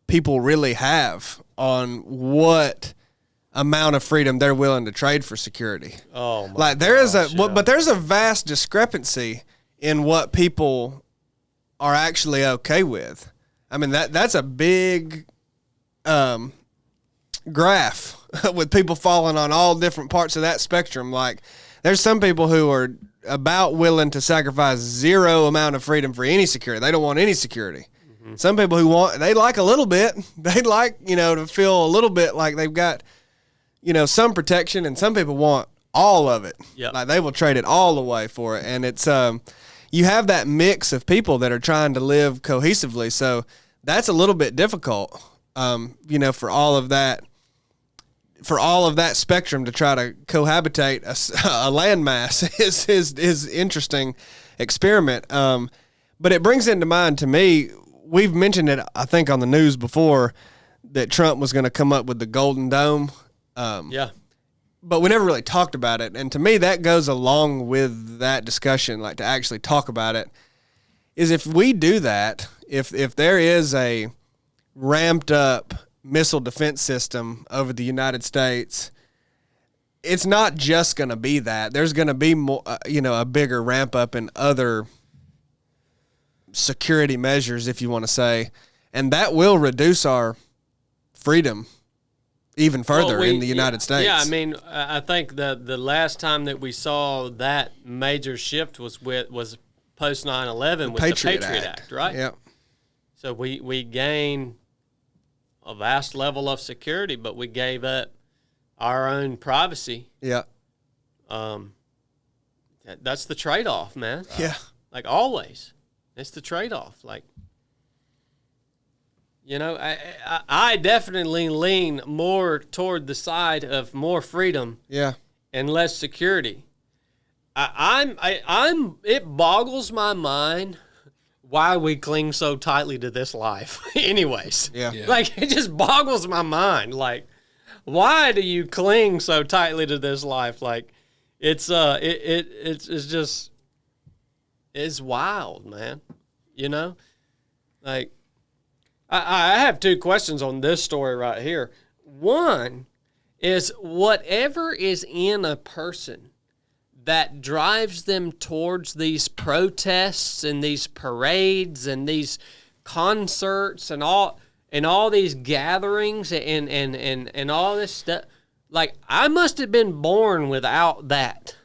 people really have on what amount of freedom they're willing to trade for security. Oh, my like there is gosh, yeah. but there's a vast discrepancy in what people are actually okay with. I mean that's a big graph with people falling on all different parts of that spectrum. Like there's some people who are about willing to sacrifice zero amount of freedom for any security. They don't want any security. Mm-hmm. Some people they like a little bit. They like, you know, to feel a little bit like they've got, you know, some protection, and some people want all of it. Yep. Like they will trade it all away for it. And it's you have that mix of people that are trying to live cohesively. So that's a little bit difficult, you know, for all of that spectrum to try to cohabitate a landmass is interesting experiment. But it brings into mind to me, we've mentioned it, I think, on the news before, that Trump was going to come up with the Golden Dome. Yeah. But we never really talked about it. And to me, that goes along with that discussion, like to actually talk about it, is if we do that, if there is a ramped up missile defense system over the United States, it's not just going to be that. There's going to be more, you know, a bigger ramp up in other security measures, if you want to say, and that will reduce our freedom even further in the United States. Yeah, I mean, I think the last time that we saw that major shift was post 9/11 with the Patriot Act, right? Yeah. So we gained a vast level of security, but we gave up our own privacy. Yeah. That's the trade-off, man. Yeah. Like always, it's the trade-off. Like, you know, I definitely lean more toward the side of more freedom. Yeah. And less security. It boggles my mind why we cling so tightly to this life. Anyways. Yeah. Like, it just boggles my mind. Like, why do you cling so tightly to this life? Like, it's just, it's wild, man. You know, like, I have two questions on this story right here. One is, whatever is in a person that drives them towards these protests and these parades and these concerts and all these gatherings and all this stuff. Like, I must have been born without that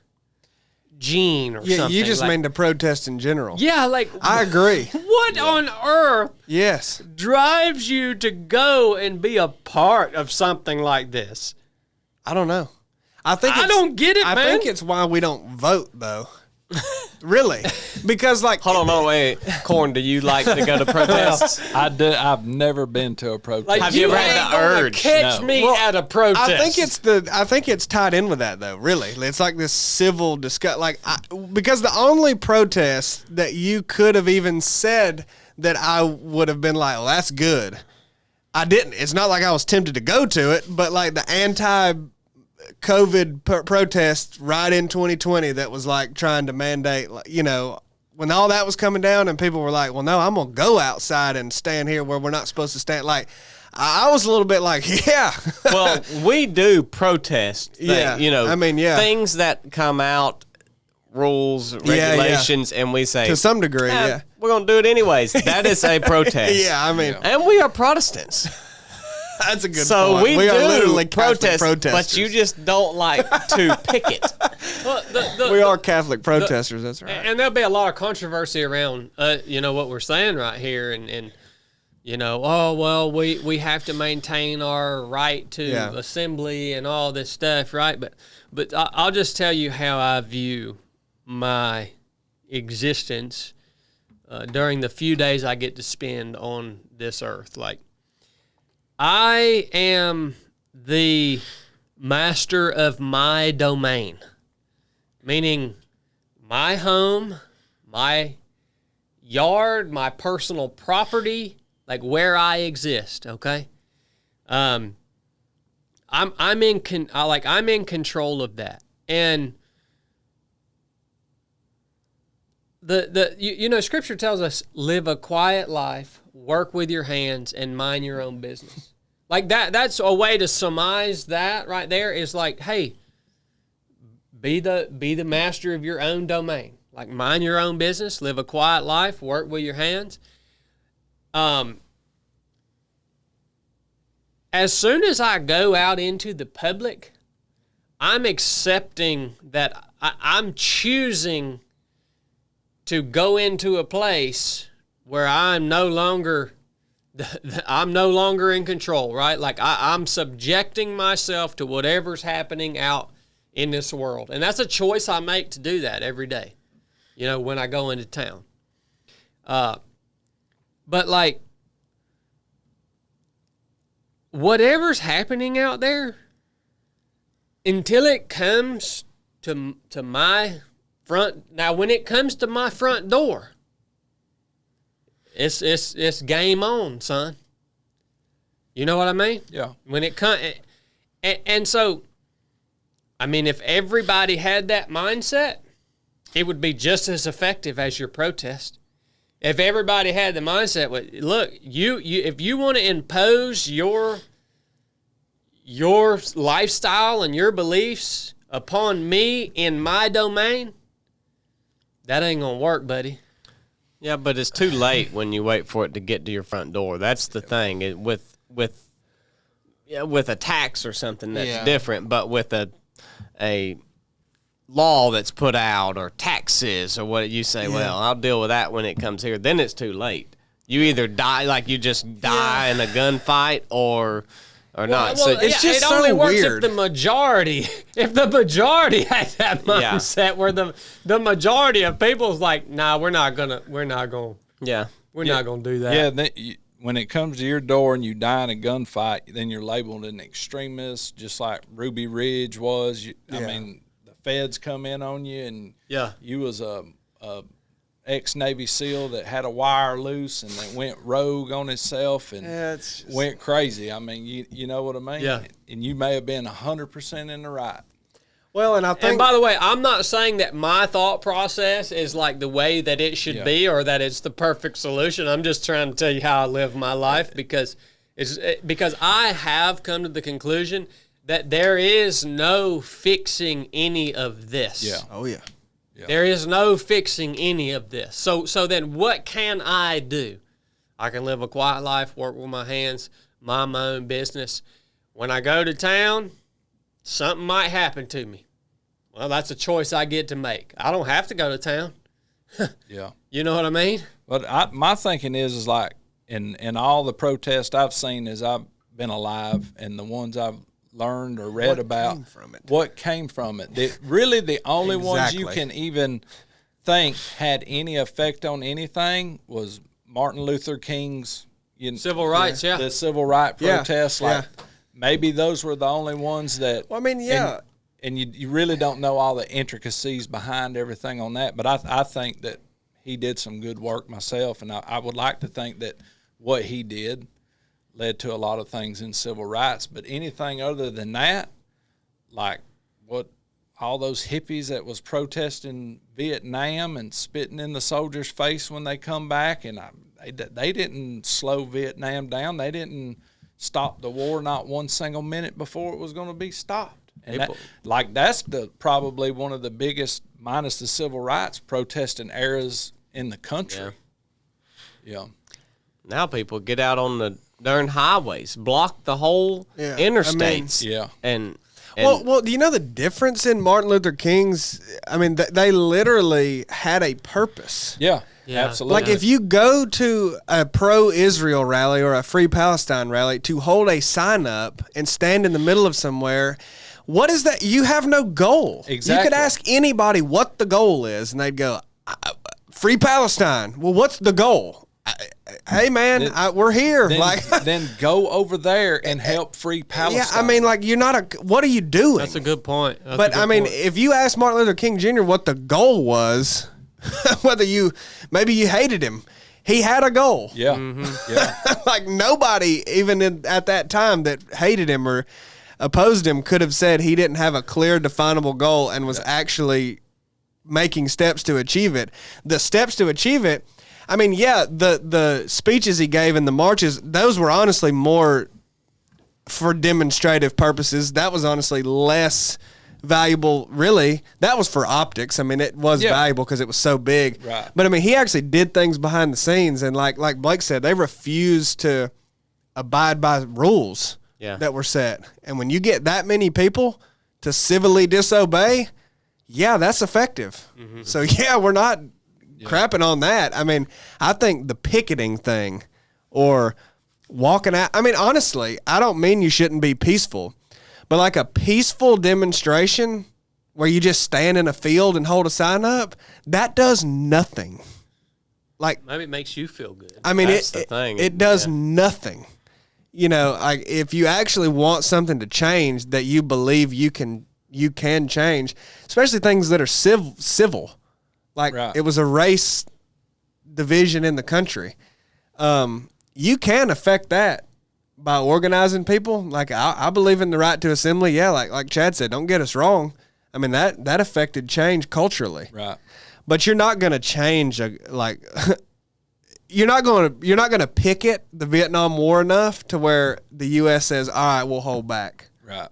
gene or something. You just like, mean the protest in general. yeah, like, I agree. what on earth Yes. drives you to go and be a part of something like this? I don't know. I don't get it, man. I think it's why we don't vote, though. Really? Because, like... Hold on, no, wait. Corn, do you like to go to protests? I've never been to a protest. Like, Have you ever had ain't the gonna urge? catch No. me at a protest. I think it's tied in with that, though. Really, it's like this civil discussion. Like, because the only protest that you could have even said that I would have been like, well, that's good. I didn't. It's not like I was tempted to go to it, but like the anti-COVID protest right in 2020 that was like trying to mandate, like, you know, when all that was coming down and people were like, well, no, I'm going to go outside and stand here where we're not supposed to stand. Like, I was a little bit like, yeah. Well, we do protest. Yeah. You know, I mean, yeah. Things that come out, rules, regulations, and we say, To some degree, yeah. we're going to do it anyways. That is a protest. Yeah, I mean, And we are Protestants. that's a good So point. we are do literally Catholic protest, but protesters. you just don't like to picket. Well, We are Catholic protesters, that's right. And there'll be a lot of controversy around, you know, what we're saying right here, and you know, oh well, we have to maintain our right to assembly and all this stuff, right? But I'll just tell you how I view my existence during the few days I get to spend on this earth. Like, I am the master of my domain, meaning my home, my yard, my personal property, like where I exist. Okay, I'm in control of that, and you know, Scripture tells us, live a quiet life, work with your hands, and mind your own business. Like that's a way to surmise that right there, is like, hey, be the master of your own domain. Like, mind your own business, live a quiet life, work with your hands. As soon as I go out into the public, I'm accepting that I'm choosing to go into a place where I'm no longer in control, right? Like, I'm subjecting myself to whatever's happening out in this world. And that's a choice I make to do that every day, you know, when I go into town. But like, whatever's happening out there, until it comes to my front, now when it comes to my front door, it's game on, son. You know what I mean? Yeah. When it comes, and so, I mean, if everybody had that mindset, it would be just as effective as your protest. If everybody had the mindset, look, you if you want to impose your lifestyle and your beliefs upon me in my domain, that ain't gonna work, buddy. Yeah, but it's too late when you wait for it to get to your front door. That's the thing. With a tax or something, that's different. But with a law that's put out, or taxes, or what you say, well, I'll deal with that when it comes here. Then it's too late. You either die, like you just die in a gunfight, or not. So it's just it only so works weird. if the majority has that mindset, where the majority of people's like, nah, we're not gonna do that. Yeah, when it comes to your door and you die in a gunfight, then you're labeled an extremist, just like Ruby Ridge was. I mean, the feds come in on you, and you was a ex-Navy SEAL that had a wire loose and that went rogue on itself and went crazy. I mean, you know what I mean? Yeah. And you may have been 100% in the right. Well, and I think, And by the way, I'm not saying that my thought process is like the way that it should be or that it's the perfect solution. I'm just trying to tell you how I live my life because I have come to the conclusion that there is no fixing any of this. Yeah. oh yeah, There is no fixing any of this. So then what can I do? I can live a quiet life, work with my hands, mind my own business. When I go to town, something might happen to me. Well, that's a choice I get to make. I don't have to go to town. Yeah. You know what I mean? But my thinking is like in all the protests I've seen as I've been alive and the ones I've learned or read about what came from it. Really the only ones you can even think had any effect on anything was Martin Luther King's Civil rights, the civil rights protests. Maybe those were the only ones that. Well, I mean, yeah. And you really don't know all the intricacies behind everything on that. But I think that he did some good work myself, and I would like to think that what he did led to a lot of things in civil rights. But anything other than that, like what all those hippies that was protesting Vietnam and spitting in the soldiers' face when they come back, and they didn't slow Vietnam down. They didn't stop the war not one single minute before it was going to be stopped. And that's probably one of the biggest, minus the civil rights, protesting eras in the country. Yeah. Now people get out on the darn highways, block the whole interstates. And well, do you know the difference in Martin Luther King's? I mean, they literally had a purpose. Yeah, absolutely. Like if you go to a pro-Israel rally or a Free Palestine rally to hold a sign up and stand in the middle of somewhere, what is that? You have no goal. Exactly. You could ask anybody what the goal is, and they'd go, Free Palestine. Well, what's the goal? Hey, man, we're here. Then go over there and help free Palestine. Yeah, I mean, like, you're not what are you doing? That's a good point. If you ask Martin Luther King Jr. what the goal was, maybe you hated him, he had a goal. Yeah. Mm-hmm. Yeah. Like, nobody, even at that time, that hated him or opposed him could have said he didn't have a clear, definable goal and was actually making steps to achieve it. The steps to achieve it, I mean, the speeches he gave in the marches, those were honestly more for demonstrative purposes. That was honestly less valuable, really. That was for optics. I mean, it was valuable because it was so big. Right. But, I mean, he actually did things behind the scenes. And like Blake said, they refused to abide by rules that were set. And when you get that many people to civilly disobey, that's effective. Mm-hmm. So, we're not crapping on that. I mean, I think the picketing thing or walking out, I mean, honestly, I don't mean you shouldn't be peaceful, but like a peaceful demonstration where you just stand in a field and hold a sign up, that does nothing. Like, maybe it makes you feel good. I mean, That's the thing. It does nothing. You know, like if you actually want something to change that you believe you can change, especially things that are civil. Like it was a race division in the country. You can affect that by organizing people. Like I believe in the right to assembly. Yeah, like Chad said, don't get us wrong. I mean that affected change culturally. Right. But you're not going to change you're not going to picket the Vietnam War enough to where the U.S. says, "All right, we'll hold back." Right.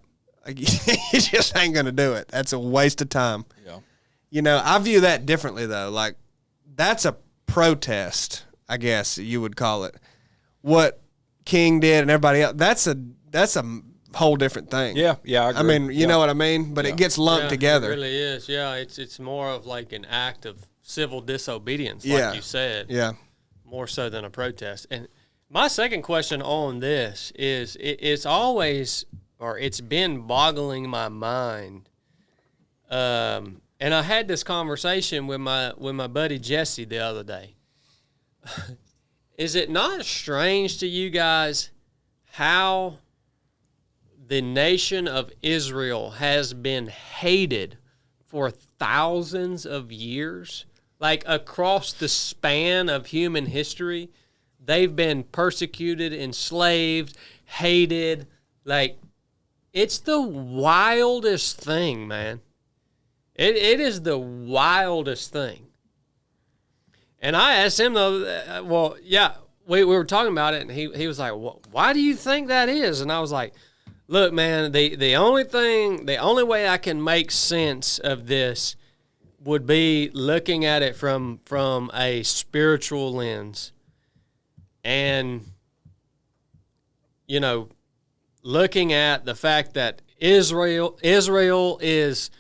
Like, you just ain't going to do it. That's a waste of time. Yeah. You know, I view that differently though. Like that's a protest, I guess you would call it. What King did and everybody else, that's a whole different thing. Yeah, I agree. I mean, you know what I mean? But it gets lumped together. It really is. Yeah, it's more of like an act of civil disobedience, like you said. Yeah. More so than a protest. And my second question on this is it's always, or it's been boggling my mind. And I had this conversation with my buddy Jesse the other day. Is it not strange to you guys how the nation of Israel has been hated for thousands of years Like across the span of human history, they've been persecuted, enslaved, hated. Like, it's the wildest thing, man. It is the wildest thing. And I asked him, though, well, yeah, we were talking about it, and he was like, well, why do you think that is? And I was like, look, man, the only way I can make sense of this would be looking at it from a spiritual lens. And, you know, looking at the fact that Israel is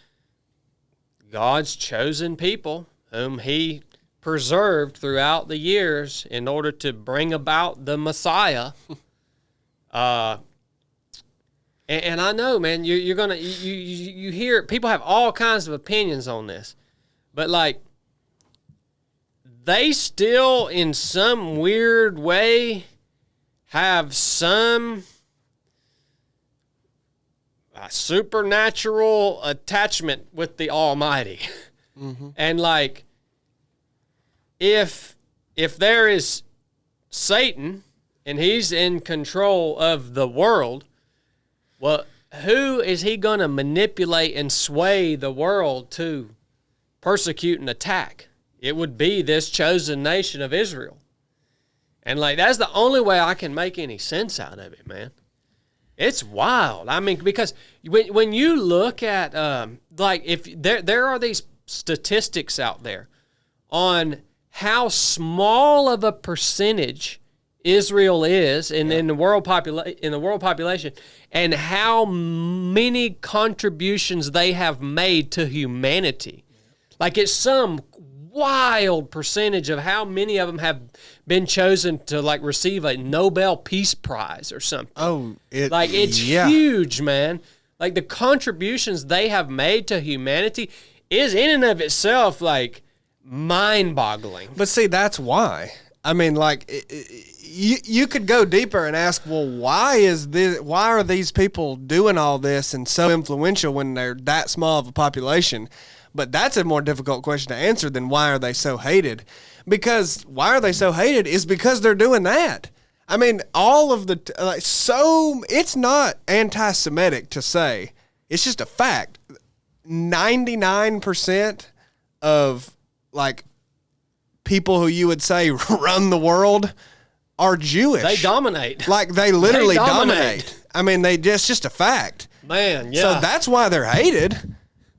God's chosen people, whom he preserved throughout the years in order to bring about the Messiah. And I know, man, you're gonna you hear people have all kinds of opinions on this, but like they still, in some weird way, have some supernatural attachment with the Almighty. Mm-hmm. And like, if there is Satan and he's in control of the world, well, who is he going to manipulate and sway the world to persecute and attack? It would be this chosen nation of Israel. And like, that's the only way I can make any sense out of it, man. It's wild. I mean, because when you look at, like, if there are these statistics out there on how small of a percentage Israel is in the world population, and how many contributions they have made to humanity. Like, it's some wild percentage of how many of them have been chosen to like receive a Nobel Peace Prize or something. Oh, it's huge, man. Like, the contributions they have made to humanity is in and of itself like mind-boggling. But see, that's why. I mean, like, you could go deeper and ask, well, why are these people doing all this and so influential when they're that small of a population? But that's a more difficult question to answer than why are they so hated? Because why are they so hated is because they're doing that. I mean, all of the it's not anti-Semitic to say. It's just a fact. 99% of like people who you would say run the world are Jewish. They dominate. Like, they literally dominate. I mean, it's just a fact. Man, yeah. So that's why they're hated.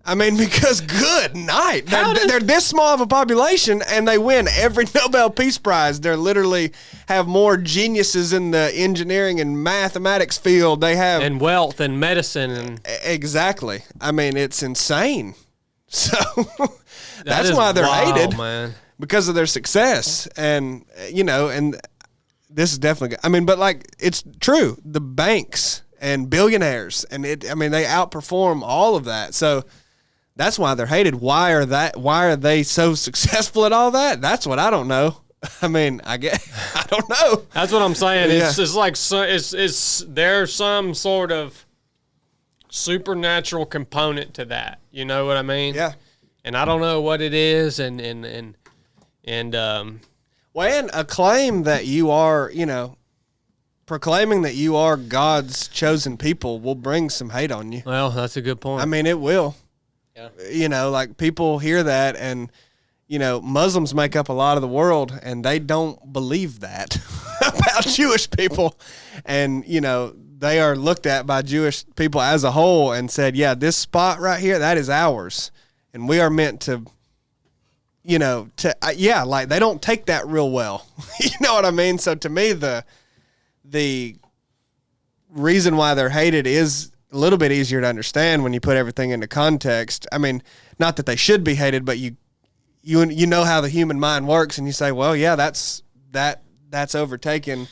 I mean, because good night. They're this small of a population, and they win every Nobel Peace Prize. They literally have more geniuses in the engineering and mathematics field. They have... And wealth and medicine. And exactly. I mean, it's insane. So that's why they're hated. Man. Because of their success. And, you know, and this is definitely... I mean, but, like, it's true. The banks and billionaires, and they outperform all of that. So... that's why they're hated. Why are they so successful at all that? That's what I don't know. I mean, I don't know. That's what I'm saying. Yeah. It's like there's some sort of supernatural component to that. You know what I mean? Yeah. And I don't know what it is. And a claim that you are, you know, proclaiming that you are God's chosen people will bring some hate on you. Well, that's a good point. I mean, it will. Yeah. You know, like, people hear that, and, you know, Muslims make up a lot of the world, and they don't believe that about Jewish people. And, you know, they are looked at by Jewish people as a whole and said, yeah, this spot right here, that is ours. And we are meant to, you know, like, they don't take that real well. You know what I mean? So to me, the reason why they're hated is a little bit easier to understand when you put everything into context. I mean, not that they should be hated, but you know how the human mind works, and you say, well, yeah, that's overtaken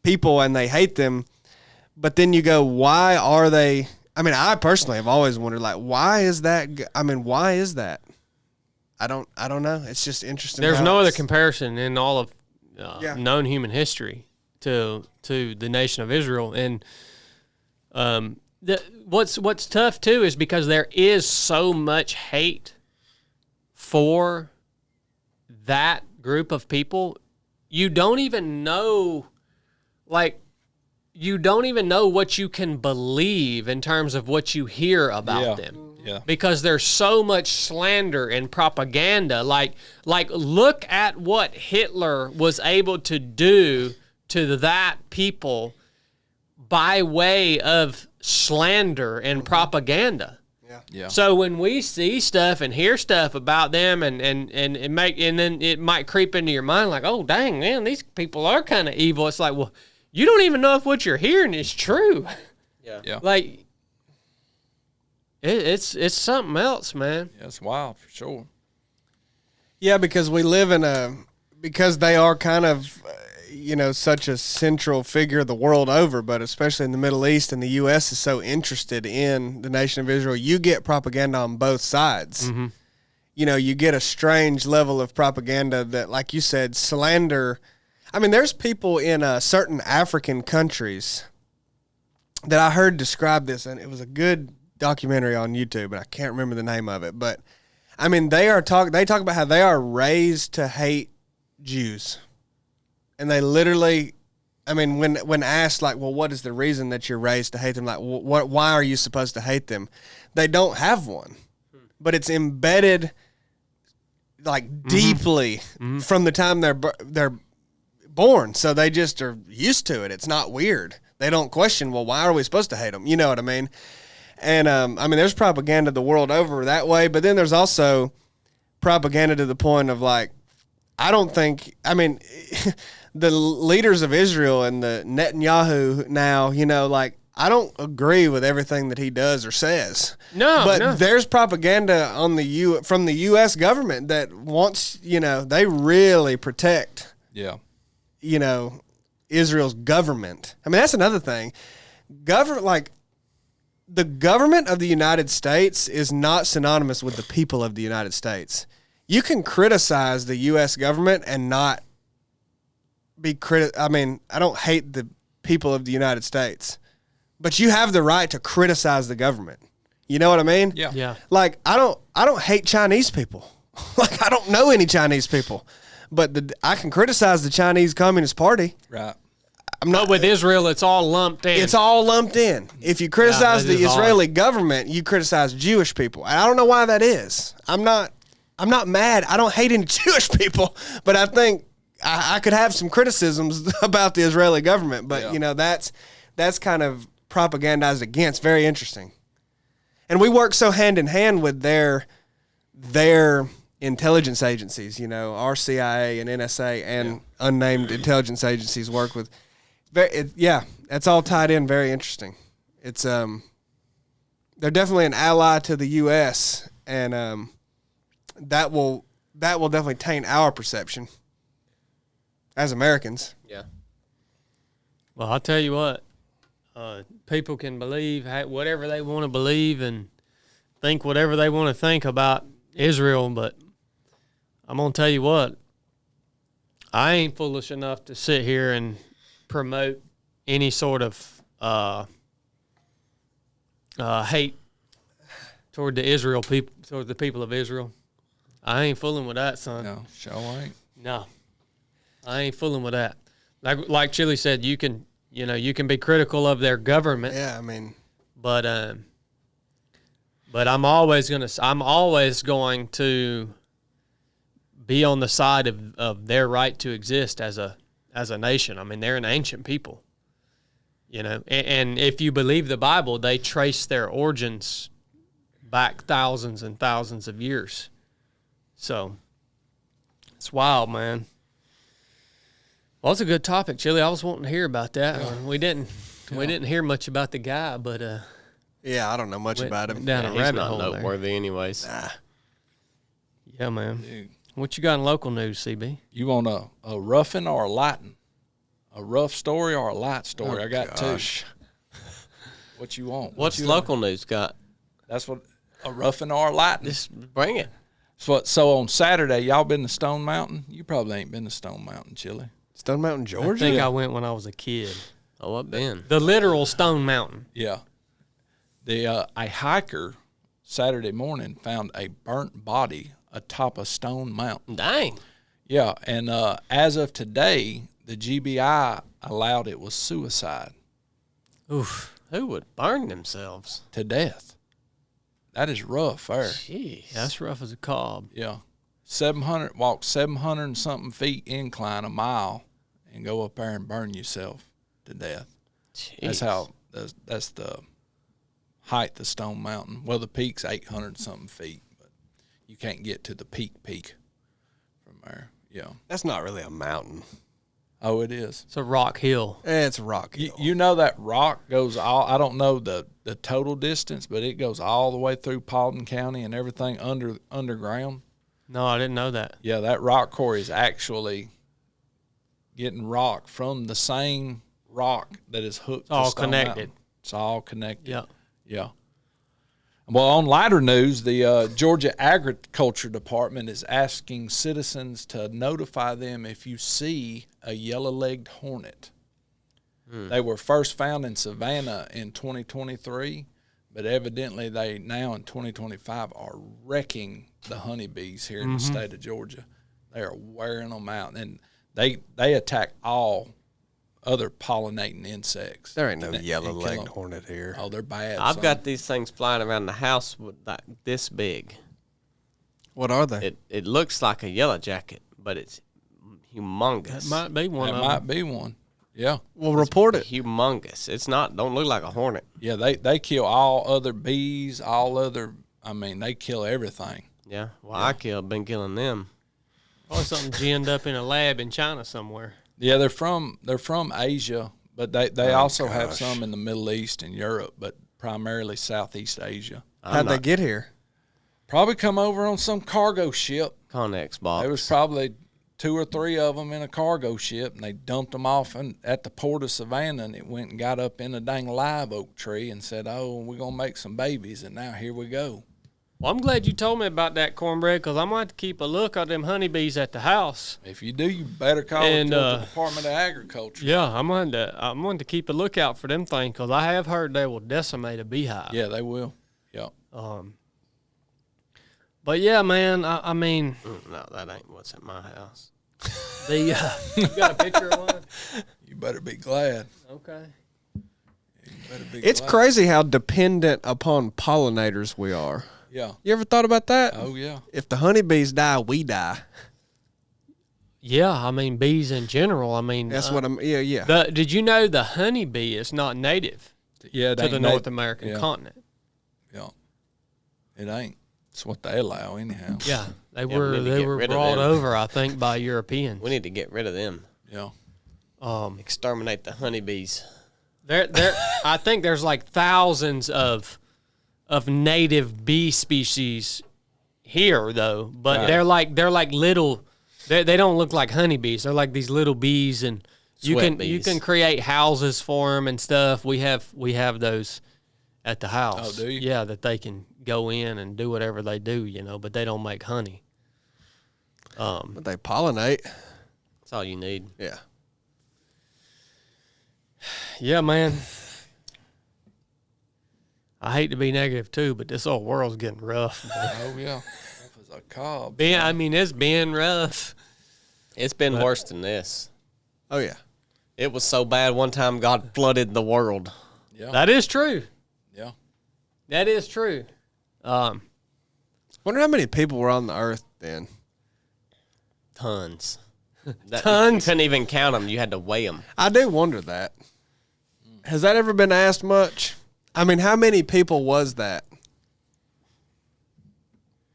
people and they hate them. But then you go, why are they? I mean, I personally have always wondered, like, why is that? I mean, why is that? I don't know. It's just interesting. There's no other comparison in all of known human history to the nation of Israel. And what's tough too is because there is so much hate for that group of people, you don't even know, like, you don't even know what you can believe in terms of what you hear about them. Yeah. Because there's so much slander and propaganda. Like look at what Hitler was able to do to that people by way of slander and propaganda. Yeah. So when we see stuff and hear stuff about them and then it might creep into your mind like, oh dang man, these people are kind of evil. It's like, well, you don't even know if what you're hearing is true. Yeah. Like it's something else, man. Yeah, it's wild for sure. Yeah, because we live because they are kind of, such a central figure the world over, but especially in the Middle East, and the U.S. is so interested in the nation of Israel, you get propaganda on both sides. Mm-hmm. You get a strange level of propaganda that, like you said, slander. I mean, there's people in certain African countries that I heard describe this, and it was a good documentary on YouTube, and I can't remember the name of it, but I mean, they talk about how they are raised to hate Jews. And they literally, I mean, when asked, like, well, what is the reason that you're raised to hate them? Like, why are you supposed to hate them? They don't have one. But it's embedded, like, deeply from the time they're born. So they just are used to it. It's not weird. They don't question, well, why are we supposed to hate them? You know what I mean? And, I mean, there's propaganda the world over that way. But then there's also propaganda to the point of, like, I don't think, I mean... the leaders of Israel and the Netanyahu now, like, I don't agree with everything that he does or says. But there's propaganda on from the U.S. government that wants, they really protect, Israel's government. I mean, that's another thing. The government of the United States is not synonymous with the people of the United States. You can criticize the U.S. government and not I mean, I don't hate the people of the United States, but you have the right to criticize the government. You know what I mean? Yeah. Yeah. Like, I don't hate Chinese people. Like, I don't know any Chinese people, but I can criticize the Chinese Communist Party. Right. I'm not with Israel. It's all lumped in. It's all lumped in. If you criticize the Israeli government, you criticize Jewish people. And I don't know why that is. I'm not mad. I don't hate any Jewish people, but I think I could have some criticisms about the Israeli government, but that's kind of propagandized against. Very interesting. And we work so hand in hand with their intelligence agencies, our CIA and NSA and unnamed intelligence agencies work with. That's all tied in. Very interesting. It's they're definitely an ally to the U.S. and that will definitely taint our perception as Americans. Yeah. Well, I'll tell you what. People can believe whatever they want to believe and think whatever they want to think about Israel, but I'm going to tell you what. I ain't foolish enough to sit here and promote any sort of hate toward the people of Israel. I ain't fooling with that, son. No, sure ain't. No. I ain't fooling with that. Like Chili said, you can be critical of their government. Yeah, I mean, but I'm always going to be on the side of their right to exist as a nation. I mean, they're an ancient people, and if you believe the Bible, they trace their origins back thousands and thousands of years. So it's wild, man. Well, it's a good topic, Chili. I was wanting to hear about that. Yeah. We didn't hear much about the guy, but I don't know much about him. Down a rabbit hole. He's not noteworthy, anyways. Yeah, man. Dude. What you got in local news, CB? You want a roughing or a lighting? A rough story or a light story? I got two. What you want? What's local news got? That's what a roughing or a lighting. Just bring it. So on Saturday, y'all been to Stone Mountain? You probably ain't been to Stone Mountain, Chili. Stone Mountain, Georgia? I think I went when I was a kid. Oh, I've been. The literal Stone Mountain. Yeah. A hiker Saturday morning found a burnt body atop a stone mountain. Dang. Yeah, and as of today, the GBI allowed it was suicide Oof. Who would burn themselves? to death. That is rough there. Jeez. That's rough as a cob. Yeah. 700 and something feet incline a mile and go up there and burn yourself to death. Jeez. That's the height of Stone Mountain. Well, the peak's 800 something feet, but you can't get to the peak from there. Yeah. That's not really a mountain. Oh, it is. It's a rock hill. It's a rock hill. You know that rock goes all, I don't know the total distance, but it goes all the way through Paulding County and everything underground. No, I didn't know that. Yeah, that rock quarry is actually getting rock from the same rock that is hooked to All Stone connected. Mountain. It's all connected. Yeah. Yeah. Well, on lighter news, the Georgia Agriculture Department is asking citizens to notify them if you see a yellow-legged hornet. They were first found in Savannah in 2023, but evidently they now in 2025 are wrecking the honeybees here in the state of Georgia. They are wearing them out, and they attack all other pollinating insects. There ain't no And kill yellow-legged 'em. hornet here. Oh, they're bad. I've son. got these things flying around the house with like this big. What are they? It looks like a yellow jacket, but it's humongous. That might be one That of might them. be one. Yeah. Well, report it. Humongous. It's not. Don't look like a hornet. Yeah, they kill all other bees, they kill everything. Yeah. Well, I been killing them. Probably something ginned up in a lab in China somewhere. Yeah, they're from Asia, but they also have gosh. some in the Middle East and Europe, but primarily Southeast Asia. How'd they get here? Probably come over on some cargo ship. Connex box. There was probably 2 or 3 of them in a cargo ship, and they dumped them off at the port of Savannah, and it went and got up in a dang live oak tree and said, "Oh, we're gonna make some babies," and now here we go. Well, I'm glad you told me about that, Cornbread, because I'm going to have to keep a look at them honeybees at the house. If you do, you better call the Department of Agriculture. Yeah, I'm going to keep a lookout for them things, because I have heard they will decimate a beehive. Yeah, they will. Yeah. But yeah, man, I mean, No, that ain't what's at my house. you got a picture of one? You better be glad. Okay. You better be It's glad. crazy how dependent upon pollinators we are. Yeah. You ever thought about that? Oh, yeah. If the honeybees die, we die. Yeah, I mean, bees in general. I mean, That's what I'm. Yeah. Did you know the honeybee is not native Yeah, to the North American continent? Yeah. It ain't. It's what they allow anyhow. Yeah, they we were need to they get were rid of brought them. over, I think, by Europeans. We need to get rid of them. Yeah. Exterminate the honeybees. There, I think there's like thousands of native bee species here, though. But Right. they're like little. They don't look like honeybees. They're like these little bees, and you Sweat you bees. can create houses for them and stuff. We have those at the house. Oh, do you? Yeah, that they can go in and do whatever they do, but they don't make honey. But they pollinate. That's all you need. Yeah. Yeah, man. I hate to be negative too, but this old world's getting rough. Oh, yeah. That was a cob. It's been rough. It's been worse than this. Oh yeah. It was so bad one time God flooded the world. Yeah. That is true. Yeah. That is true. Wonder how many people were on the earth then. Tons. Tons? You couldn't even count them. You had to weigh them. I do wonder that. Has that ever been asked much? I mean, how many people was that?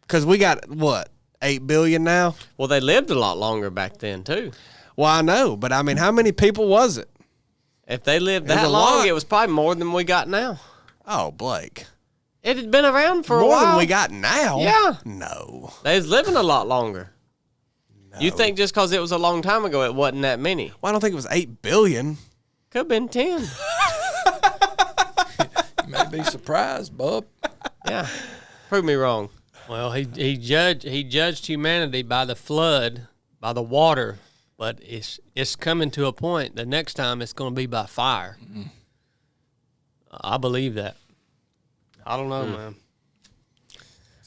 Because we got, what, 8 billion now? Well, they lived a lot longer back then, too. Well, I know, but I mean, how many people was it? If they lived There's that a long, lot. it was probably more than we got now. Oh, Blake. It had been around for a More while. than we got now? Yeah. No. They was living a lot longer. You think just because it was a long time ago, it wasn't that many? Well, I don't think it was 8 billion. Could have been 10. You may be surprised, bub. Yeah. Prove me wrong. Well, he judged humanity by the flood, by the water, but it's coming to a point. The next time it's going to be by fire. Mm-hmm. I believe that. I don't know, man.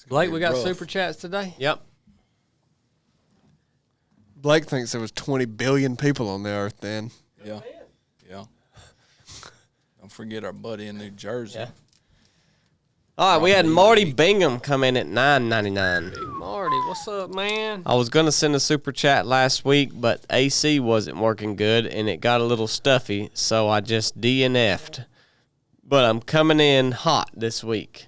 Blake, we got rough. super chats today. Yep. Blake thinks there was 20 billion people on the earth then. Yeah. Yeah. Don't forget our buddy in New Jersey. Yeah. All right, we had Marty Bingham come in at $9.99. Big Marty, what's up, man? I was going to send a super chat last week, but AC wasn't working good, and it got a little stuffy, so I just DNF'd. But I'm coming in hot this week.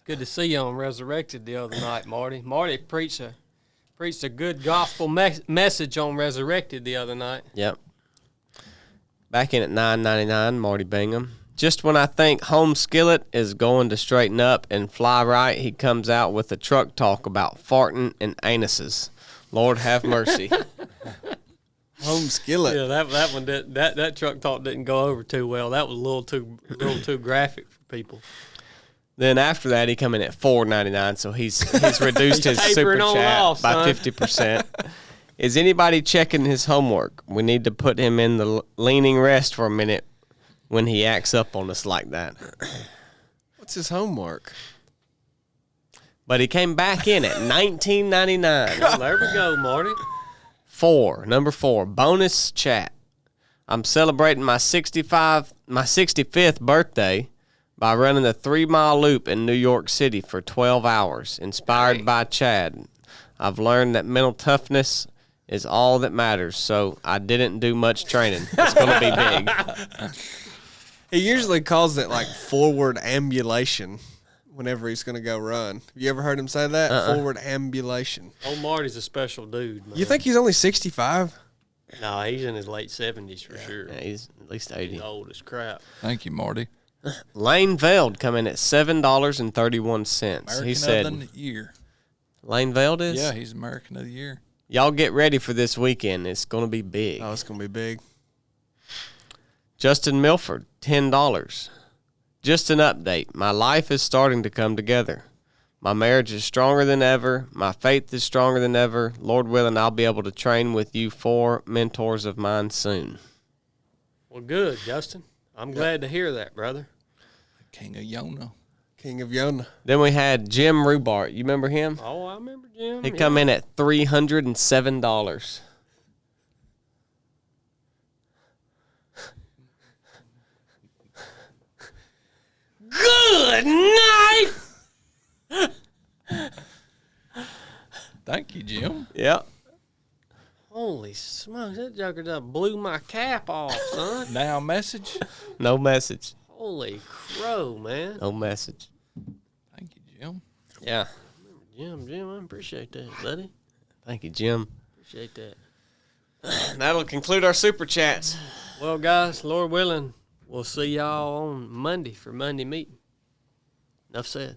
Good to see you on Resurrected the other night, Marty. Marty preached a good gospel message on Resurrected the other night. Yep. Back in at $9.99, Marty Bingham. Just when I think Home Skillet is going to straighten up and fly right, he comes out with a truck talk about farting and anuses. Lord have mercy. Home Skillet. Yeah, that one that truck talk didn't go over too well. That was a little too graphic for people. Then after that, he come in at $4.99, so he's reduced his super tapering on chat off, by son. 50%. Is anybody checking his homework? We need to put him in the leaning rest for a minute when he acts up on us like that. What's his homework? But he came back in at $19.99. Well, there we go, Marty. Number 4, bonus chat. I'm celebrating my 65th birthday by running a 3-mile loop in New York City for 12 hours, inspired by Chad. I've learned that mental toughness is all that matters, so I didn't do much training. It's going to be big. He usually calls it like forward ambulation whenever he's going to go run. Have you ever heard him say that? Forward ambulation. Old Marty's a special dude, man. You think he's only 65? No, he's in his late 70s for sure. Yeah, he's at least 80. He's old as crap. Thank you, Marty. Lane Veld come in at $7.31. American He said, of the Year. Lane Veld is? Yeah, he's American of the Year. Y'all get ready for this weekend. It's going to be big. Oh, it's going to be big. Justin Milford, $10. Just an update. My life is starting to come together. My marriage is stronger than ever. My faith is stronger than ever. Lord willing, I'll be able to train with you 4 mentors of mine soon. Well, good, Justin. I'm glad to hear that, brother. King of Yona. King of Yona. Then we had Jim Rubart. You remember him? Oh, I remember Jim. He come in at $307. Good night. Thank you, Jim. Yep. Holy smokes, that joker just blew my cap off, son. Now message. No message. Holy crow, man. No message. Thank you, Jim. Yeah. Jim, I appreciate that, buddy. Thank you, Jim. Appreciate that. That'll conclude our super chats. Well, guys, Lord willing, we'll see y'all on Monday for Monday meeting. Enough said.